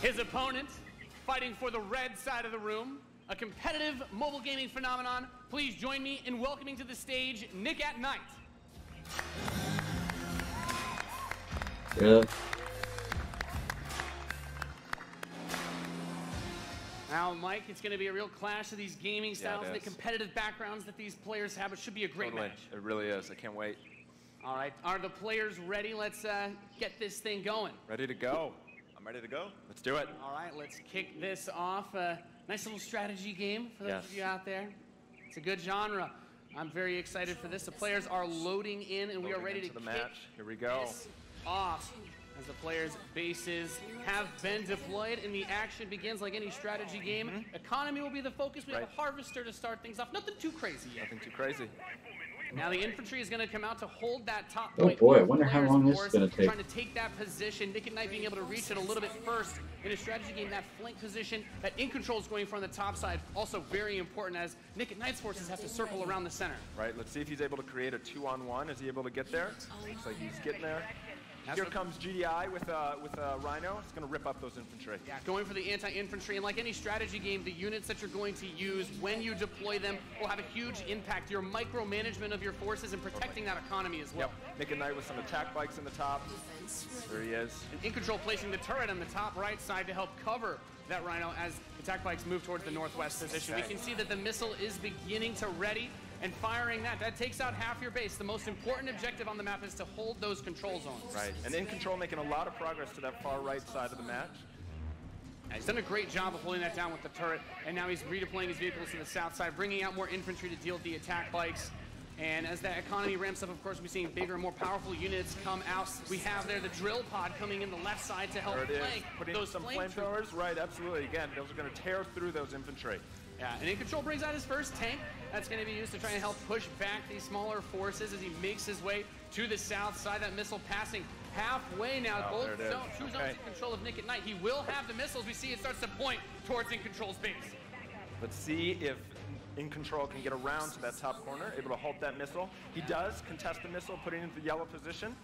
Speaker 23: His opponent, fighting for the red side of the room, a competitive mobile gaming phenomenon. Please join me in welcoming to the stage Nick at Night.
Speaker 1: Really?
Speaker 23: Now, Mike, it's going to be a real clash of these gaming styles and the
Speaker 24: is.
Speaker 23: competitive backgrounds that these players have. It should be a great
Speaker 24: Totally.
Speaker 23: match.
Speaker 24: It really is. I can't wait.
Speaker 23: All right, are the players ready? Let's get this thing going.
Speaker 24: Ready to go. I'm ready to go. Let's do it.
Speaker 23: All right, let's kick this off. Nice little strategy game for those of you out there. It's a good genre. I'm very excited for this. The players are loading in, and we are ready to
Speaker 24: into the
Speaker 23: kick
Speaker 24: match. Here we go.
Speaker 23: this off. As the players' bases have been deployed and the action begins like any strategy game. Economy will be the focus. We have a harvester to start things off. Nothing too crazy yet.
Speaker 24: Nothing too crazy.
Speaker 23: Now the infantry is going to come out to hold that top
Speaker 1: Oh
Speaker 23: point.
Speaker 1: boy, I
Speaker 23: Both
Speaker 1: wonder how
Speaker 23: players,
Speaker 1: long
Speaker 23: of
Speaker 1: this is
Speaker 23: course,
Speaker 1: gonna take.
Speaker 23: Trying to take that position. Nick and Knight being able to reach it a little bit first in a strategy game. That flank position that In Control is going from the top side. Also very important as Nick and Knight's forces have to circle around the center.
Speaker 24: Right, let's see if he's able to create a 2-on-1. Is he able to get there? Looks like he's getting there. Here comes GDI with a Rhino. It's going to rip up those infantry.
Speaker 23: Yeah, going for the anti-infantry, and like any strategy game, the units that you're going to use when you deploy them will have a huge impact. Your micromanagement of your forces and protecting that economy as well.
Speaker 24: Yep. Nick and Knight with some attack bikes in the top. There he is.
Speaker 23: And In Control placing the turret on the top right side to help cover that Rhino as attack bikes move towards the northwest position. We can see that the missile is beginning to ready and firing that. That takes out half your base. The most important objective on the map is to hold those control zones.
Speaker 24: Right, and In Control making a lot of progress to that far right side of the match.
Speaker 23: He's done a great job of holding that down with the turret, and now he's redeploying his vehicles to the south side, bringing out more infantry to deal with the attack bikes. And as that economy ramps up, of course, we're seeing bigger, more powerful units come out. We have there the drill pod coming in the left side to help
Speaker 24: There it is.
Speaker 23: flank
Speaker 24: Putting
Speaker 23: those
Speaker 24: some
Speaker 23: flamethrowers.
Speaker 24: flamethrowers. Right, absolutely. Again, those are going to tear through those infantry.
Speaker 23: Yeah, and In Control brings out his first tank. That's going to be used to try and help push back these smaller forces as he makes his way to the south side. That missile passing halfway now.
Speaker 24: Oh,
Speaker 23: Both
Speaker 24: there it is.
Speaker 23: two zones
Speaker 24: Okay.
Speaker 23: in control of Nick at Night. He will have the missiles. We see it starts to point towards In Control's base.
Speaker 24: Let's see if In Control can get around to that top corner, able to halt that missile. He does contest the missile, putting it into the yellow position.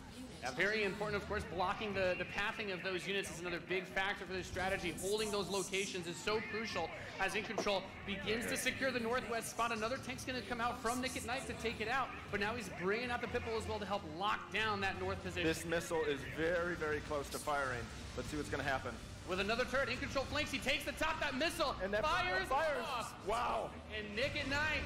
Speaker 23: Yeah, very important, of course, blocking the pathing of those units is another big factor for this strategy. Holding those locations is so crucial as In Control begins to secure the northwest spot. Another tank's going to come out from Nick at Night to take it out, but now he's bringing out the Pipple as well to help lock down that north position.
Speaker 24: This missile is very, very close to firing. Let's see what's going to happen.
Speaker 23: With another turret, In Control flanks, he takes the top, that missile,
Speaker 24: And that
Speaker 23: fires off.
Speaker 24: Wow.
Speaker 23: And Nick at Night,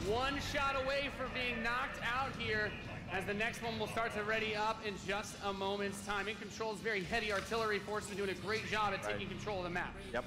Speaker 23: one shot away from being knocked out here, as the next one will start to ready up in just a moment's time. In Control's very heavy artillery force is doing a great job at taking control of the map.
Speaker 24: Yep.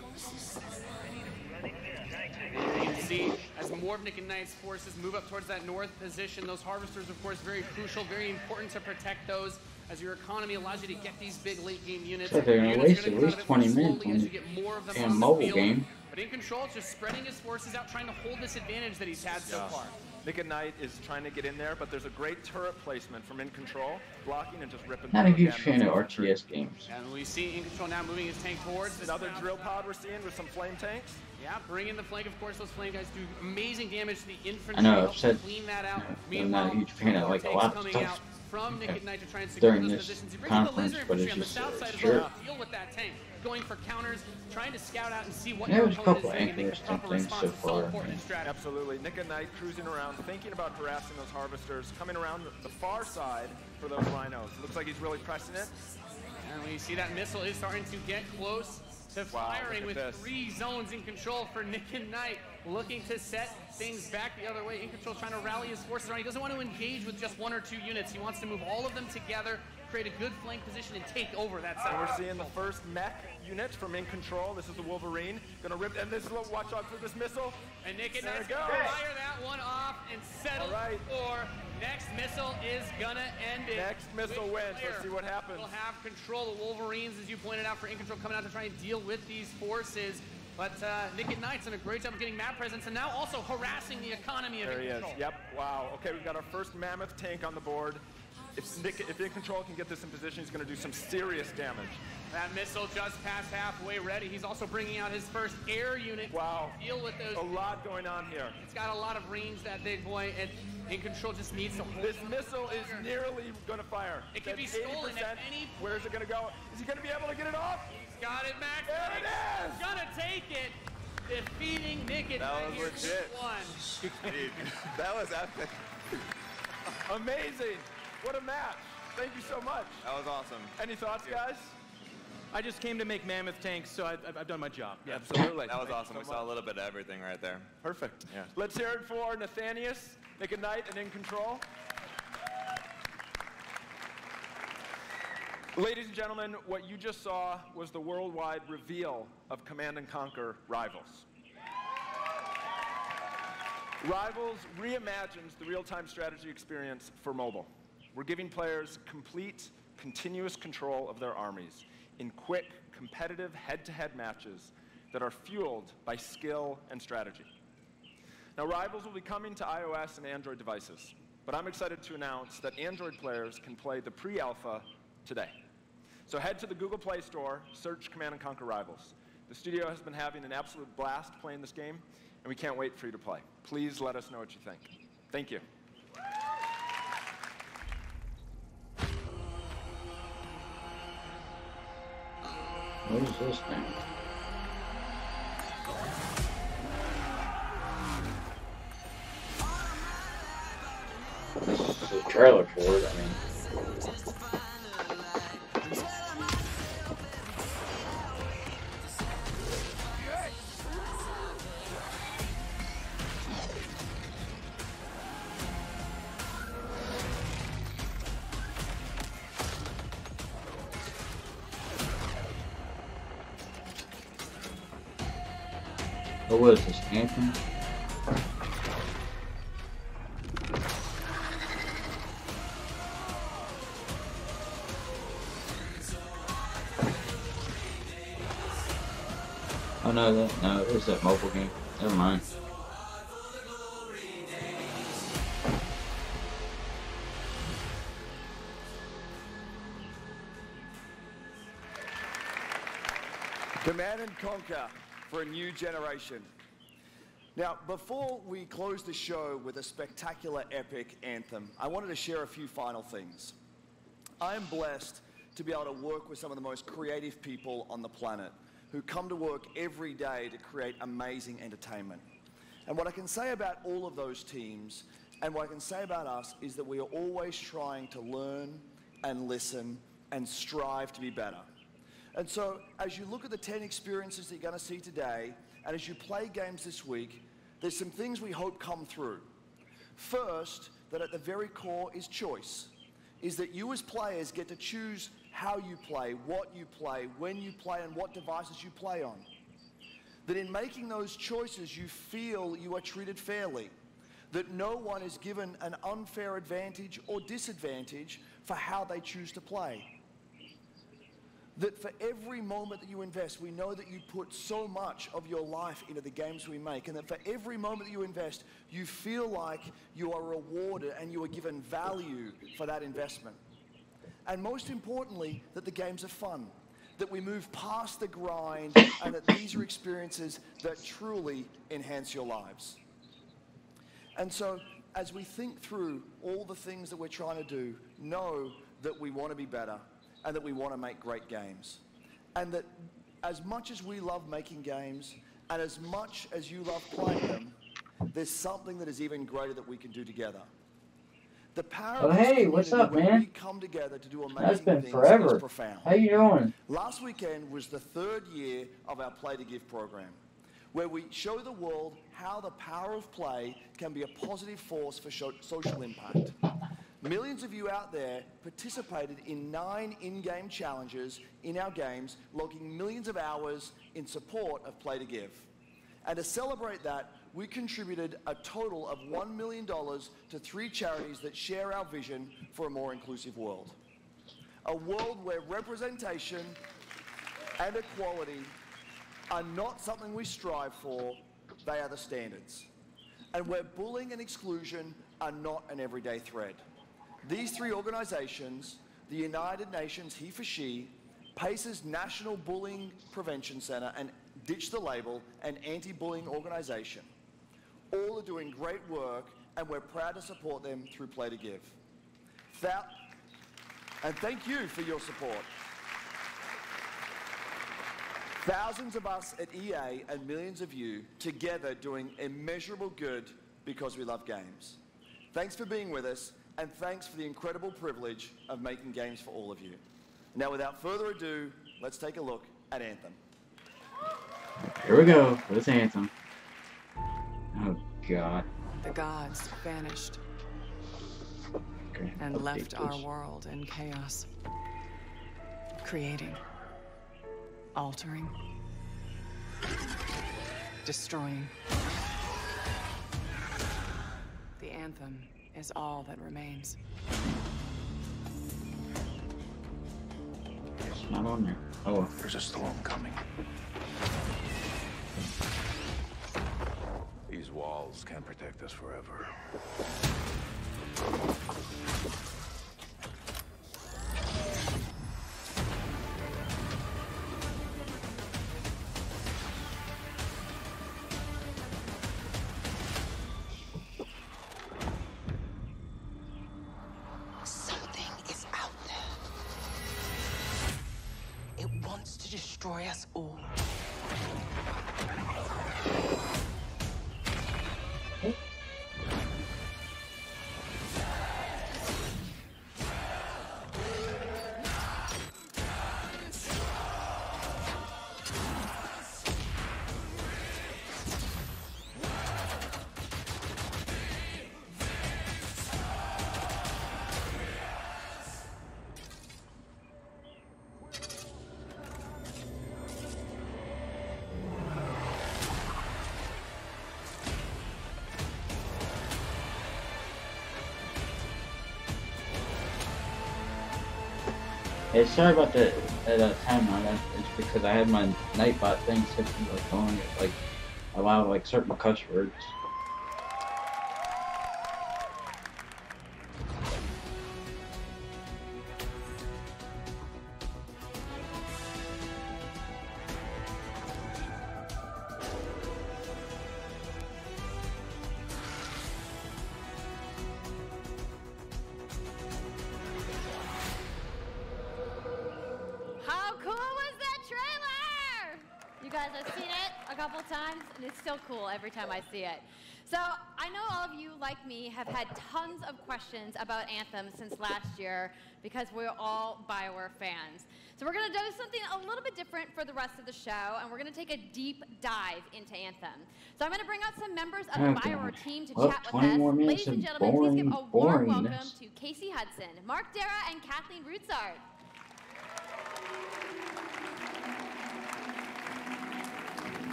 Speaker 23: You can see as more of Nick and Knight's forces move up towards that north position, those harvesters, of course, very crucial, very important to protect those as your economy allows you to get these big late game units.
Speaker 1: So they're going to waste at least 20 minutes
Speaker 23: as you get more of them
Speaker 1: in a
Speaker 23: on the
Speaker 1: mobile
Speaker 23: field.
Speaker 1: game.
Speaker 23: But In Control is just spreading his forces out, trying to hold this advantage that he's had so far.
Speaker 24: Nick at Night is trying to get in there, but there's a great turret placement from In Control, blocking and just ripping
Speaker 1: Not a
Speaker 24: through
Speaker 1: huge fan of RTS games.
Speaker 23: And we see In Control now moving his tank towards this
Speaker 24: Another
Speaker 23: south
Speaker 24: drill
Speaker 23: side.
Speaker 24: pod we're seeing with some flame tanks.
Speaker 23: Yeah, bring in the flank. Of course, those flame guys do amazing damage to the infantry.
Speaker 1: I know,
Speaker 23: help
Speaker 1: I've said
Speaker 23: clean that out.
Speaker 1: I'm not a huge fan of like a lot of
Speaker 23: coming
Speaker 1: stuff
Speaker 23: out from Nick at Night to try and secure
Speaker 1: during
Speaker 23: those
Speaker 1: this
Speaker 23: positions. He brings in the
Speaker 1: conference,
Speaker 23: laser
Speaker 1: but
Speaker 23: infantry
Speaker 1: it's
Speaker 23: on the
Speaker 1: just
Speaker 23: south side as
Speaker 1: sure.
Speaker 23: well to deal with that tank, going for counters, trying to scout out and see what
Speaker 1: There
Speaker 23: your
Speaker 1: was a
Speaker 23: opponent
Speaker 1: couple
Speaker 23: is doing and make
Speaker 1: interesting
Speaker 23: the proper
Speaker 1: things
Speaker 23: response.
Speaker 1: so
Speaker 23: It's so
Speaker 1: far.
Speaker 23: important in strategy.
Speaker 24: Absolutely. Nick at Night cruising around, thinking about harassing those harvesters, coming around the far side for those rhinos. Looks like he's really pressing it.
Speaker 23: And we see that missile is starting to get close to firing
Speaker 24: look
Speaker 23: with
Speaker 24: at this.
Speaker 23: 3 zones in control for Nick and Knight, looking to set things back the other way. In Control trying to rally his forces around. He doesn't want to engage with just 1 or 2 units. He wants to move all of them together, create a good flank position, and take over that side.
Speaker 24: And we're seeing the first mech unit from In Control. This is the Wolverine. Gonna rip, and this is what, watch out for this missile.
Speaker 23: And Nick and
Speaker 24: There
Speaker 23: Knight's
Speaker 24: it
Speaker 23: gonna
Speaker 24: goes.
Speaker 23: fire that one off and settle
Speaker 24: All right.
Speaker 23: for next missile is gonna end it.
Speaker 24: Next missile
Speaker 23: Which
Speaker 24: wins.
Speaker 23: player
Speaker 24: Let's see what happens.
Speaker 23: will have control. The Wolverines, as you pointed out, for In Control coming out to try and deal with these forces. But Nick at Knight's done a great job of getting map presence and now also harassing the economy of
Speaker 24: There
Speaker 23: In
Speaker 24: he is.
Speaker 23: Control.
Speaker 24: Yep. Wow. Okay, we've got our first mammoth tank on the board. If In Control can get this in position, he's going to do some serious damage.
Speaker 23: That missile just passed halfway ready. He's also bringing out his first air unit.
Speaker 24: Wow.
Speaker 23: To deal with those.
Speaker 24: A lot going on here.
Speaker 23: It's got a lot of range, that big boy, and In Control just needs to hold.
Speaker 24: This missile is nearly going to fire.
Speaker 23: It can be
Speaker 24: That's
Speaker 23: stolen
Speaker 24: 80%.
Speaker 23: at any.
Speaker 24: Where is it going to go? Is he going to be able to get it off?
Speaker 23: He's got it, Max.
Speaker 24: There it is.
Speaker 23: He's gonna take it, defeating Nick at
Speaker 24: That
Speaker 23: Night
Speaker 24: was
Speaker 23: here
Speaker 24: legit.
Speaker 23: 2-1.
Speaker 24: Dude, that was epic. Amazing. What a match. Thank you so much.
Speaker 6: That was awesome.
Speaker 24: Any thoughts, guys?
Speaker 7: I just came to make mammoth tanks, so I've done my job. Yeah.
Speaker 24: Absolutely.
Speaker 6: That was awesome. We saw a little bit of everything right there.
Speaker 24: Perfect.
Speaker 6: Yeah.
Speaker 24: Let's hear it for Nathanius, Nick and Knight, and In Control. Ladies and gentlemen, what you just saw was the worldwide reveal of Command & Conquer Rivals. Rivals reimagines the real-time strategy experience for mobile. We're giving players complete, continuous control of their armies in quick, competitive head-to-head matches that are fueled by skill and strategy. Now, Rivals will be coming to iOS and Android devices, but I'm excited to announce that Android players can play the pre-alpha today. So head to the Google Play Store, search Command & Conquer Rivals. The studio has been having an absolute blast playing this game, and we can't wait for you to play. Please let us know what you think. Thank you.
Speaker 1: What is this thing? This is a trailer for it, I mean. What was this, Anthem? Oh no, it was that mobile game. Never mind.
Speaker 10: Command & Conquer for a new generation. Now, before we close the show with a spectacular epic anthem, I wanted to share a few final things. I am blessed to be able to work with some of the most creative people on the planet who come to work every day to create amazing entertainment. And what I can say about all of those teams, and what I can say about us, is that we are always trying to learn and listen and strive to be better. And so, as you look at the 10 experiences that you're going to see today, and as you play games this week, there's some things we hope come through. First, that at the very core is choice, is that you as players get to choose how you play, what you play, when you play, and what devices you play on. That in making those choices, you feel you are treated fairly, that no one is given an unfair advantage or disadvantage for how they choose to play. That for every moment that you invest, we know that you put so much of your life into the games we make, and that for every moment that you invest, you feel like you are rewarded and you are given value for that investment. And most importantly, that the games are fun, that we move past the grind, and that these are experiences that truly enhance your lives. And so, as we think through all the things that we're trying to do, know that we want to be better, and that we want to make great games. And that as much as we love making games, and as much as you love playing them, there's something that is even greater that we can do together. The power of this
Speaker 1: what's
Speaker 10: community
Speaker 1: up,
Speaker 10: when
Speaker 1: man?
Speaker 10: we come together to do amazing
Speaker 1: That's been
Speaker 10: things
Speaker 1: forever.
Speaker 10: is profound.
Speaker 1: How you doing?
Speaker 10: Last weekend was the 3rd year of our Play to Give program, where we show the world how the power of play can be a positive force for social impact. Millions of you out there participated in 9 in-game challenges in our games, logging millions of hours in support of Play to Give. And to celebrate that, we contributed a total of $1 million to 3 charities that share our vision for a more inclusive world. A world where representation and equality are not something we strive for, they are the standards. And where bullying and exclusion are not an everyday threat. These 3 organizations, the United Nations He4She, PACE's National Bullying Prevention Center, and Ditch the Label, an anti-bullying organization, all are doing great work, and we're proud to support them through Play to Give. And thank you for your support. Thousands of us at EA and millions of you together doing immeasurable good because we love games. Thanks for being with us, and thanks for the incredible privilege of making games for all of you. Now, without further ado, let's take a look at Anthem.
Speaker 1: Here we go for this anthem. Oh God.
Speaker 8: The gods vanished
Speaker 1: Okay,
Speaker 8: and
Speaker 1: update
Speaker 8: left our
Speaker 1: this.
Speaker 8: world in chaos. Creating, altering, destroying. The anthem is all that remains.
Speaker 1: It's not on there. Oh well.
Speaker 9: There's a storm coming. These walls can't protect us forever.
Speaker 8: Something is out there. It wants to destroy us all.
Speaker 1: Hey, sorry about the timeline. It's because I had my Nightbot thing set to like only like allow like certain cuss words.
Speaker 2: How cool was that trailer? You guys have seen it a couple times, and it's still cool every time I see it. So I know all of you, like me, have had tons of questions about Anthem since last year because we're all BioWare fans. So we're going to do something a little bit different for the rest of the show, and we're going to take a deep dive into Anthem. So I'm going to bring out some members of the BioWare team to chat with
Speaker 1: 20
Speaker 2: us.
Speaker 1: more minutes
Speaker 2: Ladies and
Speaker 1: of
Speaker 2: gentlemen, please give a warm welcome
Speaker 1: boringness.
Speaker 2: to Casey Hudson, Mark Dara, and Kathleen Rutzard.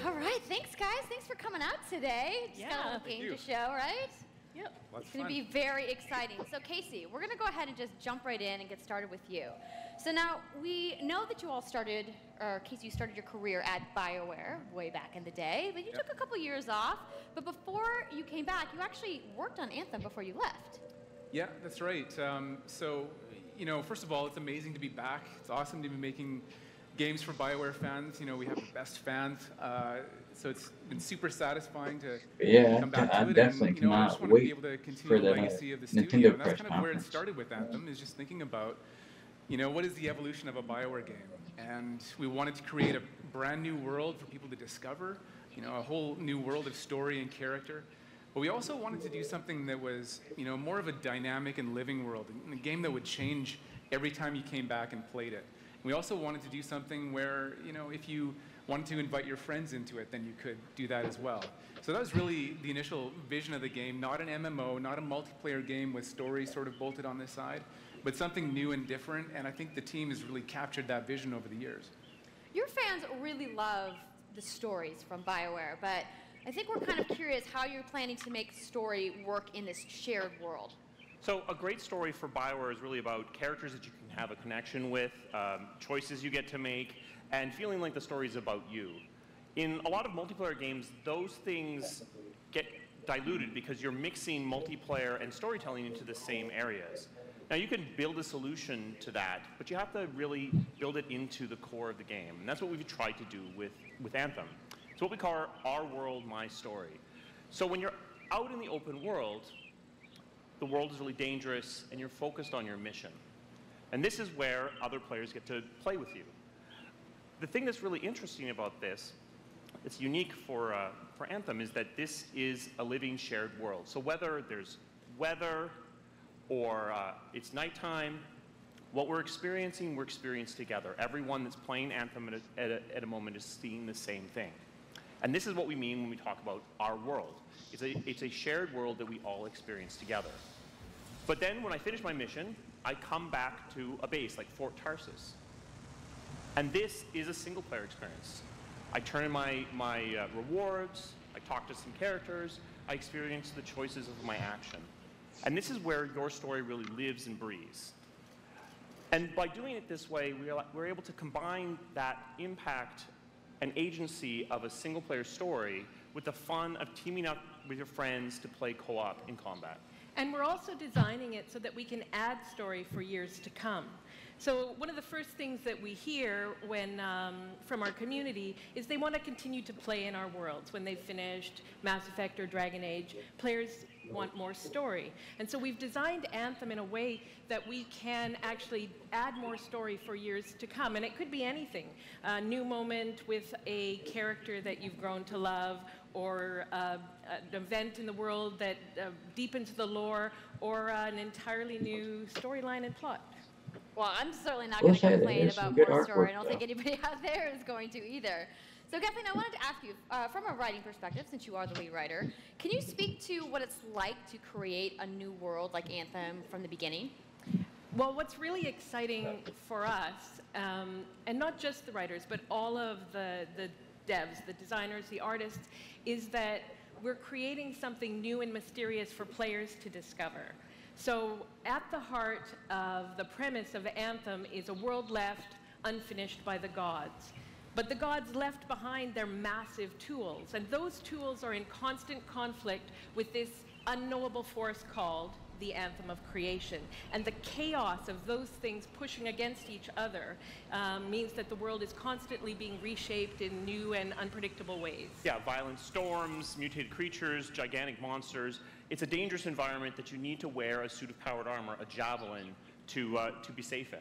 Speaker 2: All right, thanks guys. Thanks for coming out today. Just got a little game to show, right? Yep. It's going to be very exciting. So Casey, we're going to go ahead and just jump right in and get started with you. So now we know that you all started, or Casey, you started your career at BioWare way back in the day, but you took a couple years off. But before you came back, you actually worked on Anthem before you left.
Speaker 13: Yeah, that's right. So, you know, first of all, it's amazing to be back. It's awesome to be making games for BioWare fans. You know, we have the best fans. So it's been super satisfying to come back to
Speaker 1: I
Speaker 13: it.
Speaker 1: definitely
Speaker 13: And, you know, I just
Speaker 1: cannot
Speaker 13: want to
Speaker 1: wait
Speaker 13: be able to continue
Speaker 1: for
Speaker 13: the
Speaker 1: the
Speaker 13: legacy of the
Speaker 1: Nintendo
Speaker 13: studio. And
Speaker 1: press
Speaker 13: that's kind of where it
Speaker 1: conference.
Speaker 13: started with Anthem, is just thinking about, you know, what is the evolution of a BioWare game? And we wanted to create a brand new world for people to discover, you know, a whole new world of story and character. But we also wanted to do something that was, you know, more of a dynamic and living world, a game that would change every time you came back and played it. We also wanted to do something where, you know, if you wanted to invite your friends into it, then you could do that as well. So that was really the initial vision of the game, not an MMO, not a multiplayer game with stories sort of bolted on the side, but something new and different, and I think the team has really captured that vision over the years.
Speaker 2: Your fans really love the stories from BioWare, but I think we're kind of curious how you're planning to make story work in this shared world.
Speaker 11: So a great story for BioWare is really about characters that you can have a connection with, choices you get to make, and feeling like the story is about you. In a lot of multiplayer games, those things get diluted because you're mixing multiplayer and storytelling into the same areas. Now you can build a solution to that, but you have to really build it into the core of the game. And that's what we've tried to do with Anthem. It's what we call our world, my story. So when you're out in the open world, the world is really dangerous and you're focused on your mission. And this is where other players get to play with you. the thing that's really interesting about this, it's unique for Anthem, is that this is a living shared world. So whether there's weather or it's nighttime, what we're experiencing together. Everyone that's playing Anthem at a moment is seeing the same thing. And this is what we mean when we talk about our world. It's a shared world that we all experience together. But then when I finish my mission, I come back to a base like Fort Tarsus. And this is a single-player experience. I turn in my rewards, I talk to some characters, I experience the choices of my action. And this is where your story really lives and breathes. And by doing it this way, we're able to combine that impact and agency of a single-player story with the fun of teaming up with your friends to play co-op in combat.
Speaker 12: And we're also designing it so that we can add story for years to come. So one of the first things that we hear when, from our community is they want to continue to play in our worlds. When they've finished Mass Effect or Dragon Age, players want more story. And so we've designed Anthem in a way that we can actually add more story for years to come. And it could be anything. A new moment with a character that you've grown to love, or an event in the world that deepens the lore, or an entirely new storyline and plot.
Speaker 2: Well, I'm certainly not going to complain about more story. I don't think
Speaker 1: though.
Speaker 2: anybody out there is going to either. So Kathleen, I wanted to ask you, from a writing perspective, since you are the lead writer, can you speak to what it's like to create a new world like Anthem from the beginning?
Speaker 12: Well, what's really exciting for us, and not just the writers, but all of the devs, the designers, the artists, is that we're creating something new and mysterious for players to discover. So at the heart of the premise of Anthem is a world left unfinished by the gods. But the gods left behind their massive tools, and those tools are in constant conflict with this unknowable force called the Anthem of Creation. And the chaos of those things pushing against each other means that the world is constantly being reshaped in new and unpredictable ways.
Speaker 11: Yeah, violent storms, mutated creatures, gigantic monsters. It's a dangerous environment that you need to wear a suit of powered armor, a javelin, to be safe in.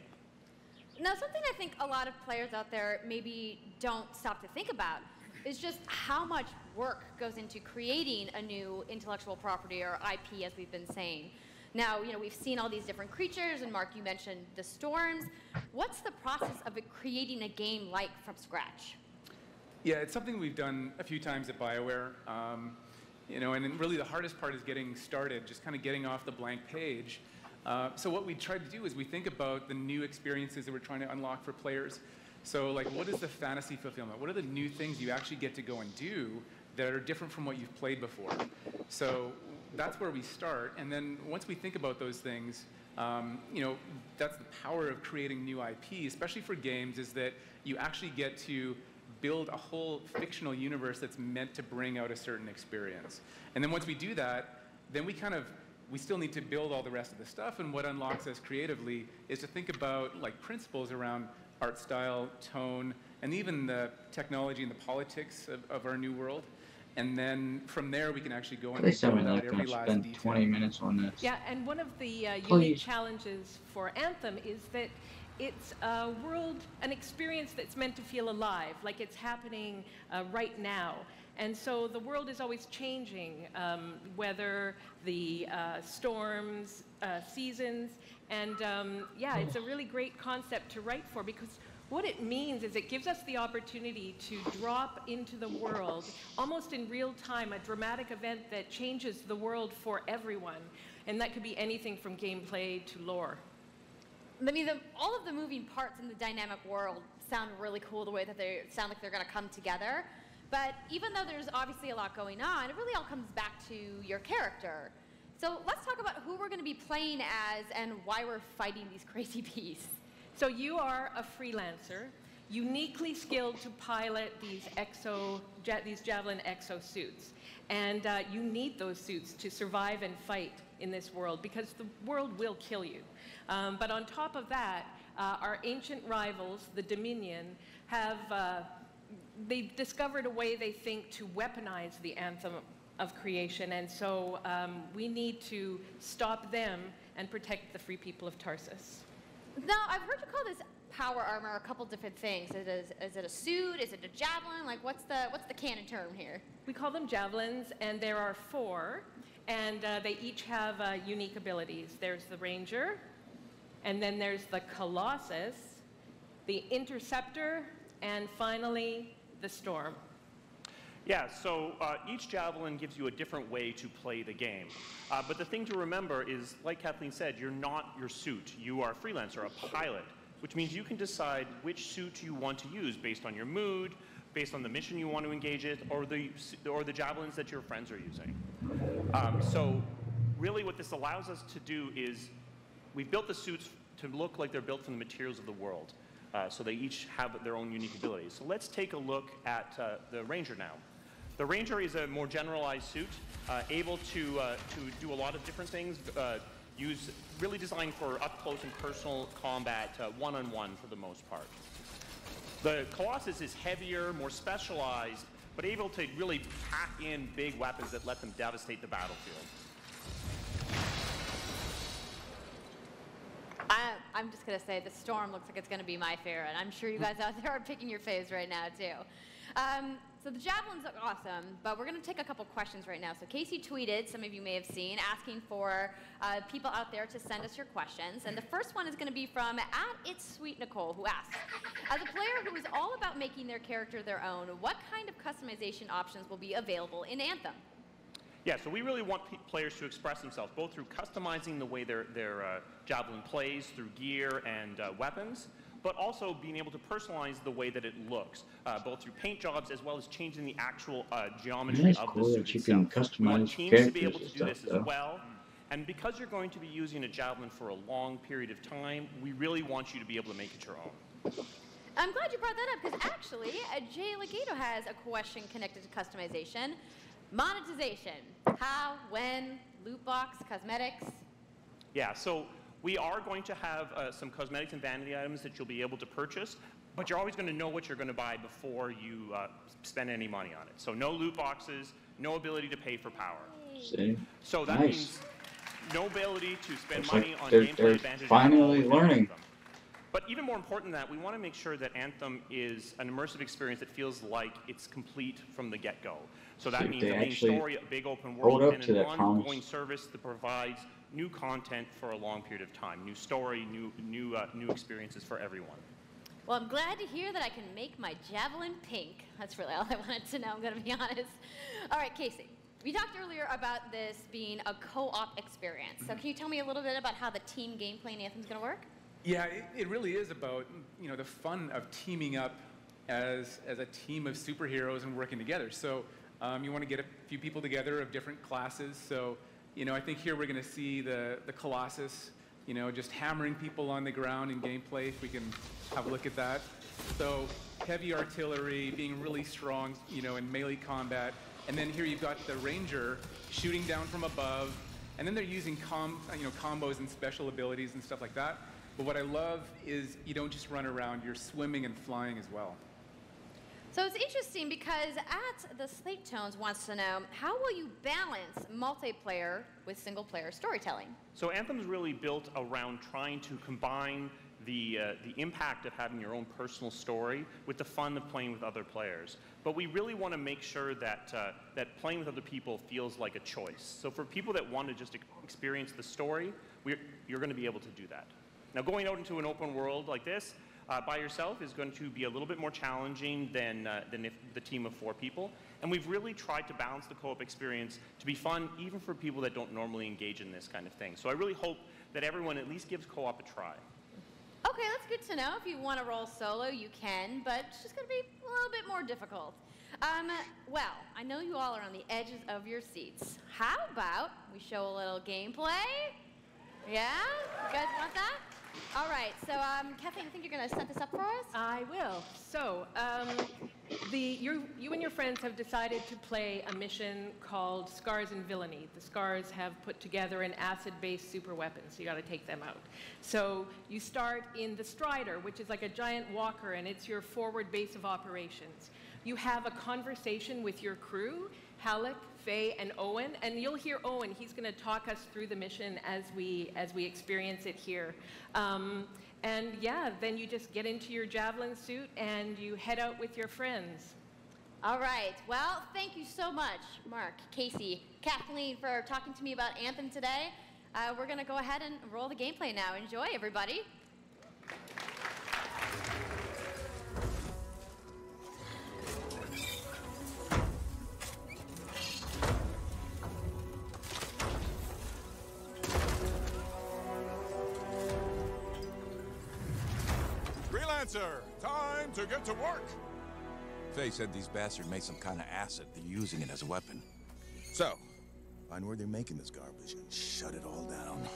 Speaker 2: Now, something I think a lot of players out there maybe don't stop to think about is just how much work goes into creating a new intellectual property, or IP, as we've been saying. Now, you know, we've seen all these different creatures, and Mark, you mentioned the storms. What's the process of creating a game like from scratch?
Speaker 13: Yeah, it's something we've done a few times at BioWare. You know, and really the hardest part is getting started, just kind of getting off the blank page. So what we try to do is we think about the new experiences that we're trying to unlock for players. So like, what is the fantasy fulfillment? What are the new things you actually get to go and do that are different from what you've played before? So that's where we start. And then once we think about those things, you know, that's the power of creating new IP, especially for games, is that you actually get to build a whole fictional universe that's meant to bring out a certain experience. And then once we do that, then we still need to build all the rest of the stuff, and what unlocks us creatively is to think about like principles around art style, tone, and even the technology and the politics of our new world. And then from there, we can actually go and build out every last
Speaker 1: spend
Speaker 13: detail.
Speaker 1: 20 minutes on this.
Speaker 12: Yeah, and one of the unique challenges for Anthem is that it's a world, an experience that's meant to feel alive, like it's happening right now. And so the world is always changing, whether the storms, seasons, and yeah, it's a really great concept to write for, because what it means is it gives us the opportunity to drop into the world, almost in real time, a dramatic event that changes the world for everyone. And that could be anything from gameplay to lore.
Speaker 2: I mean, all of the moving parts in the dynamic world sound really cool, the way that they sound like they're going to come together. But even though there's obviously a lot going on, it really all comes back to your character. So let's talk about who we're going to be playing as and why we're fighting these crazy beasts.
Speaker 12: So you are a freelancer, uniquely skilled to pilot these Javelin exosuits. And you need those suits to survive and fight in this world, because the world will kill you. But on top of that, our ancient rivals, the Dominion, have they've discovered a way, they think, to weaponize the Anthem of Creation. And so we need to stop them and protect the free people of Tarsus.
Speaker 2: Now, I've heard you call this power armor are a couple different things. Is it a suit? Is it a javelin? Like, what's the canon term here?
Speaker 12: We call them javelins, and there are 4, and they each have unique abilities. There's the Ranger, and then there's the Colossus, the Interceptor, and finally, the Storm.
Speaker 11: Yeah, so each javelin gives you a different way to play the game. But the thing to remember is, like Kathleen said, you're not your suit. You are a freelancer, a pilot, which means you can decide which suit you want to use based on your mood, based on the mission you want to engage in, or the javelins that your friends are using. So really what this allows us to do is we've built the suits to look like they're built from the materials of the world. So they each have their own unique abilities. So let's take a look at the Ranger now. The Ranger is a more generalized suit, able to do a lot of different things, really designed for up-close and personal combat, one-on-one for the most part. The Colossus is heavier, more specialized, but able to really pack in big weapons that let them devastate the battlefield.
Speaker 2: I'm just going to say the Storm looks like it's going to be my favorite. I'm sure you guys out there are picking your faves right now, too. So the javelins look awesome, but we're going to take a couple questions right now. So Casey tweeted, some of you may have seen, asking for people out there to send us your questions. And the first one is going to be from @It'sSweetNicole, who asks, as a player who is all about making their character their own, what kind of customization options will be available in Anthem?
Speaker 11: Yeah, so we really want players to express themselves, both through customizing the way their javelin plays, through gear and weapons, but also being able to personalize the way that it looks, both through paint jobs as well as changing the actual geometry of the suit
Speaker 1: you
Speaker 11: itself.
Speaker 1: can customize
Speaker 11: We want teams to be able to
Speaker 1: characters
Speaker 11: do
Speaker 1: and
Speaker 11: this
Speaker 1: stuff,
Speaker 11: as well. And because you're going to be using a javelin for a long period of time, we really want you to be able to make it your own.
Speaker 2: I'm glad you brought that up, because actually, Jay Legato has a question connected to customization. Monetization. How, when, loot box, cosmetics?
Speaker 11: Yeah, so we are going to have some cosmetics and vanity items that you'll be able to purchase, but you're always going to know what you're going to buy before you spend any money on it. So no loot boxes, no ability to pay for power.
Speaker 1: See?
Speaker 11: So that
Speaker 1: Nice.
Speaker 11: means no ability to spend
Speaker 1: Looks
Speaker 11: money
Speaker 1: like
Speaker 11: on
Speaker 1: they're
Speaker 11: gameplay advantages.
Speaker 1: finally learning.
Speaker 11: But even more important than that, we want to make sure that Anthem is an immersive experience that feels like it's complete from the get-go. So that
Speaker 1: See,
Speaker 11: means
Speaker 1: they
Speaker 11: a main
Speaker 1: actually
Speaker 11: story, a big open
Speaker 1: hold
Speaker 11: world,
Speaker 1: up
Speaker 11: and
Speaker 1: to
Speaker 11: an
Speaker 1: that promise.
Speaker 11: ongoing service that provides new content for a long period of time, new story, new experiences for everyone.
Speaker 2: Well, I'm glad to hear that I can make my javelin pink. That's really all I wanted to know, I'm going to be honest. All right, Casey, we talked earlier about this being a co-op experience. So can you tell me a little bit about how the team gameplay in Anthem is going to work?
Speaker 13: Yeah, it really is about, you know, the fun of teaming up as a team of superheroes and working together. So you want to get a few people together of different classes. So, you know, I think here we're going to see the Colossus, you know, just hammering people on the ground in gameplay, if we can have a look at that. So heavy artillery, being really strong, you know, in melee combat. And then here you've got the Ranger shooting down from above. And then they're using combos and special abilities and stuff like that. But what I love is you don't just run around, you're swimming and flying as well.
Speaker 2: So it's interesting because the Slate Tones wants to know, how will you balance multiplayer with single-player storytelling?
Speaker 11: So Anthem's really built around trying to combine the impact of having your own personal story with the fun of playing with other players. But we really want to make sure that, that playing with other people feels like a choice. So for people that want to just experience the story, you're going to be able to do that. Now, going out into an open world like this by yourself is going to be a little bit more challenging than if the team of 4 people. And we've really tried to balance the co-op experience to be fun, even for people that don't normally engage in this kind of thing. So I really hope that everyone at least gives co-op a try.
Speaker 2: Okay, that's good to know. If you want to roll solo, you can, but it's just going to be a little bit more difficult. Well, I know you all are on the edges of your seats. How about we show a little gameplay? Yeah? You guys want that? All right, so Kathleen, I think you're going to set this up for us?
Speaker 12: I will. So, you and your friends have decided to play a mission called Scars and Villainy. The Scars have put together an acid-based super weapon, so you got to take them out. So you start in the Strider, which is like a giant walker, and it's your forward base of operations. You have a conversation with your crew, Halleck, Faye, and Owen, and you'll hear Owen. He's going to talk us through the mission as we experience it here. And yeah, then you just get into your javelin suit and you head out with your friends.
Speaker 2: All right. Well, thank you so much, Mark, Casey, Kathleen, for talking to me about Anthem today. We're going to go ahead and roll the gameplay now. Enjoy, everybody.
Speaker 5: Freelancer, time to get to work. Faye said these bastards made some kind of acid. They're using it as a weapon. So, find where they're making this garbage and shut it all down.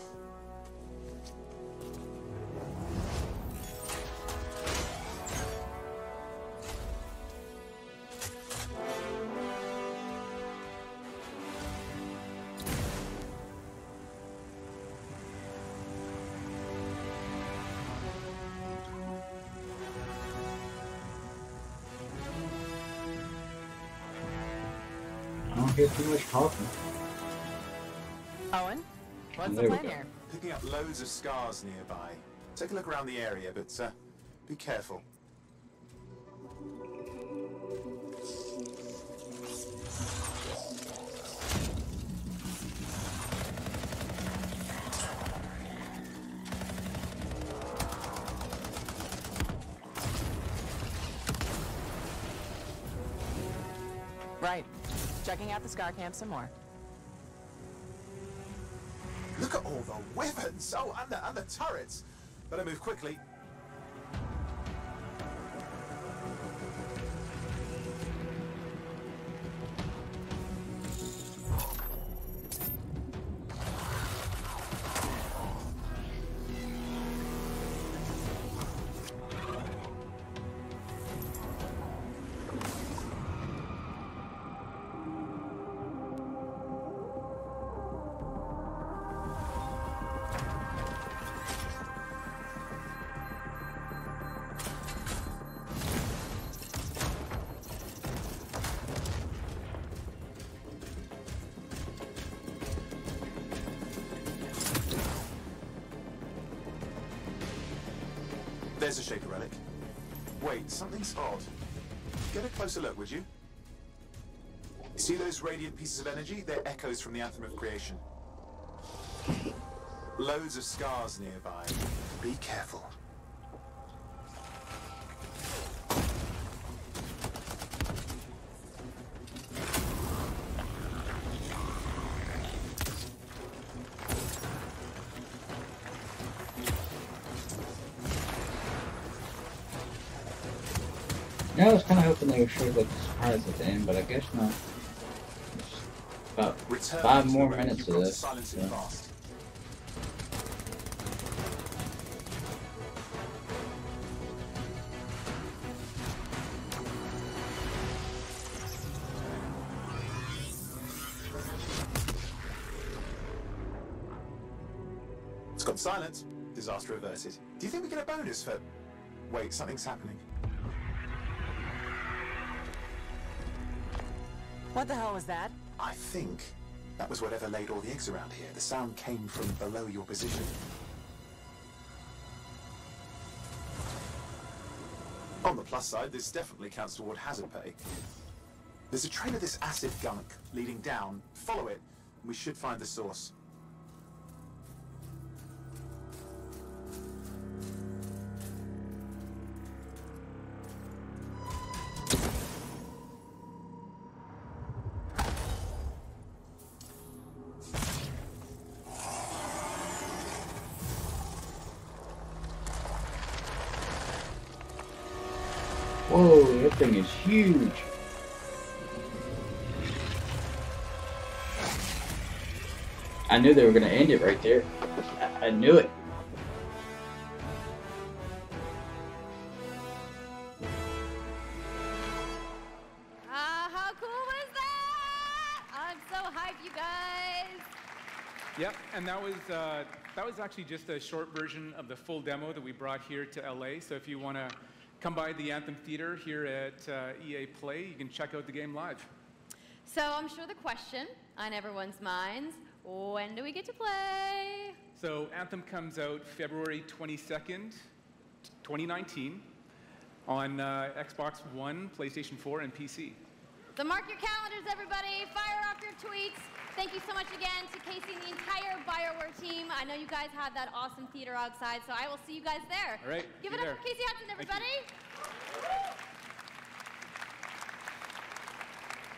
Speaker 1: I don't hear too much talking.
Speaker 14: Owen, what's the
Speaker 1: There we
Speaker 14: plan
Speaker 1: go.
Speaker 14: here?
Speaker 16: Picking up loads of scars nearby. Take a look around the area, but be careful.
Speaker 14: Right. Checking out the Scar Camp some more.
Speaker 16: Look at all the weapons! Oh, and the turrets! Better move quickly. There's a Shaper relic. Wait, something's odd. Get a closer look, would you? See those radiant pieces of energy? They're echoes from the Anthem of Creation. Loads of scars nearby. Be careful.
Speaker 1: Yeah, I was kind of hoping they would show like a surprise at the end, but I guess not. It's about
Speaker 16: Return
Speaker 1: 5
Speaker 16: to the
Speaker 1: more
Speaker 16: road.
Speaker 1: minutes
Speaker 16: You've
Speaker 1: of
Speaker 16: got to
Speaker 1: this.
Speaker 16: silence it
Speaker 1: so.
Speaker 16: fast. It's gone silent. Disaster averted. Do you think we get a bonus for... Wait, something's happening.
Speaker 14: What the hell was that?
Speaker 16: I think that was whatever laid all the eggs around here. The sound came from below your position. On the plus side, this definitely counts toward hazard pay. There's a trail of this acid gunk leading down. Follow it, and we should find the source.
Speaker 1: Whoa, that thing is huge. I knew they were going to end it right there. I knew it.
Speaker 2: How cool was that? I'm so hyped, you guys.
Speaker 13: Yep, and that was actually just a short version of the full demo that we brought here to LA. So if you want to come by the Anthem Theater here at EA Play, you can check out the game live.
Speaker 2: So I'm sure the question on everyone's minds, when do we get to play?
Speaker 13: So Anthem comes out February 22nd 2019 on Xbox One, PlayStation 4, and PC.
Speaker 2: So mark your calendars, everybody. Fire off your tweets. Thank you so much again to Casey and the entire BioWare team. I know you guys had that awesome theater outside, so I will see you guys there.
Speaker 13: All right.
Speaker 2: Give it up for Casey Hudson, everybody.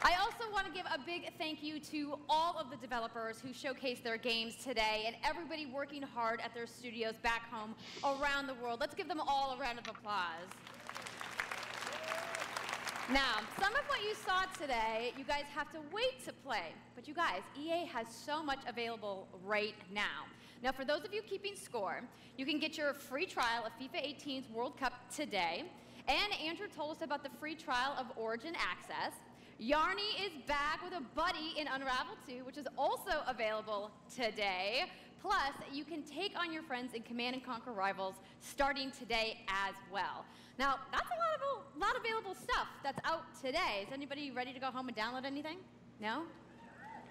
Speaker 2: I also want to give a big thank you to all of the developers who showcased their games today and everybody working hard at their studios back home around the world. Let's give them all a round of applause. Now, some of what you saw today, you guys have to wait to play. But you guys, EA has so much available right now. Now, for those of you keeping score, you can get your free trial of FIFA 18's World Cup today. And Andrew told us about the free trial of Origin Access. Yarny is back with a buddy in Unravel 2, which is also available today. Plus, you can take on your friends in Command & Conquer Rivals starting today as well. Now, that's a lot of available stuff that's out today. Is anybody ready to go home and download anything? No?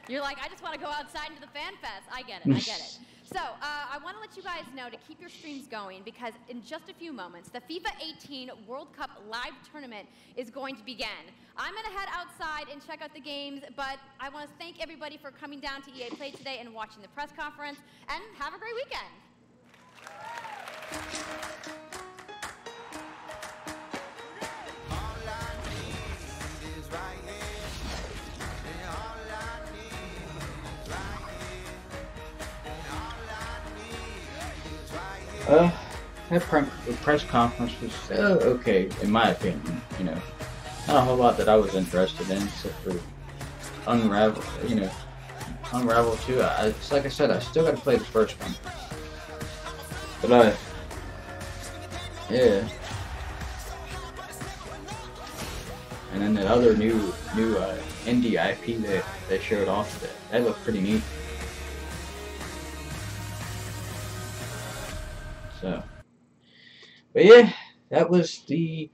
Speaker 2: You're like, I just want to go outside into the Fan Fest. I get it, I get it. So, I want to let you guys know to keep your streams going because in just a few moments, the FIFA 18 World Cup live tournament is going to begin. I'm going to head outside and check out the games, but I want to thank everybody for coming down to EA Play today and watching the press conference, and have a great weekend.
Speaker 1: That press conference was okay, in my opinion. You know, not a whole lot that I was interested in, except for Unravel. You know, Unravel 2. It's like I said, I still got to play the first one. But yeah. And then that other new indie IP that they showed off, that looked pretty neat. So, but yeah, that was the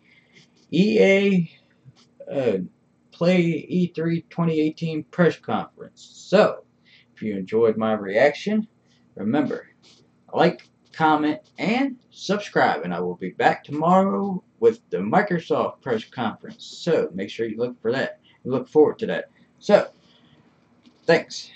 Speaker 1: EA Play E3 2018 press conference. So, if you enjoyed my reaction, remember, like, comment, and subscribe, and I will be back tomorrow with the Microsoft press conference. So, make sure you look for that. We look forward to that. So, thanks.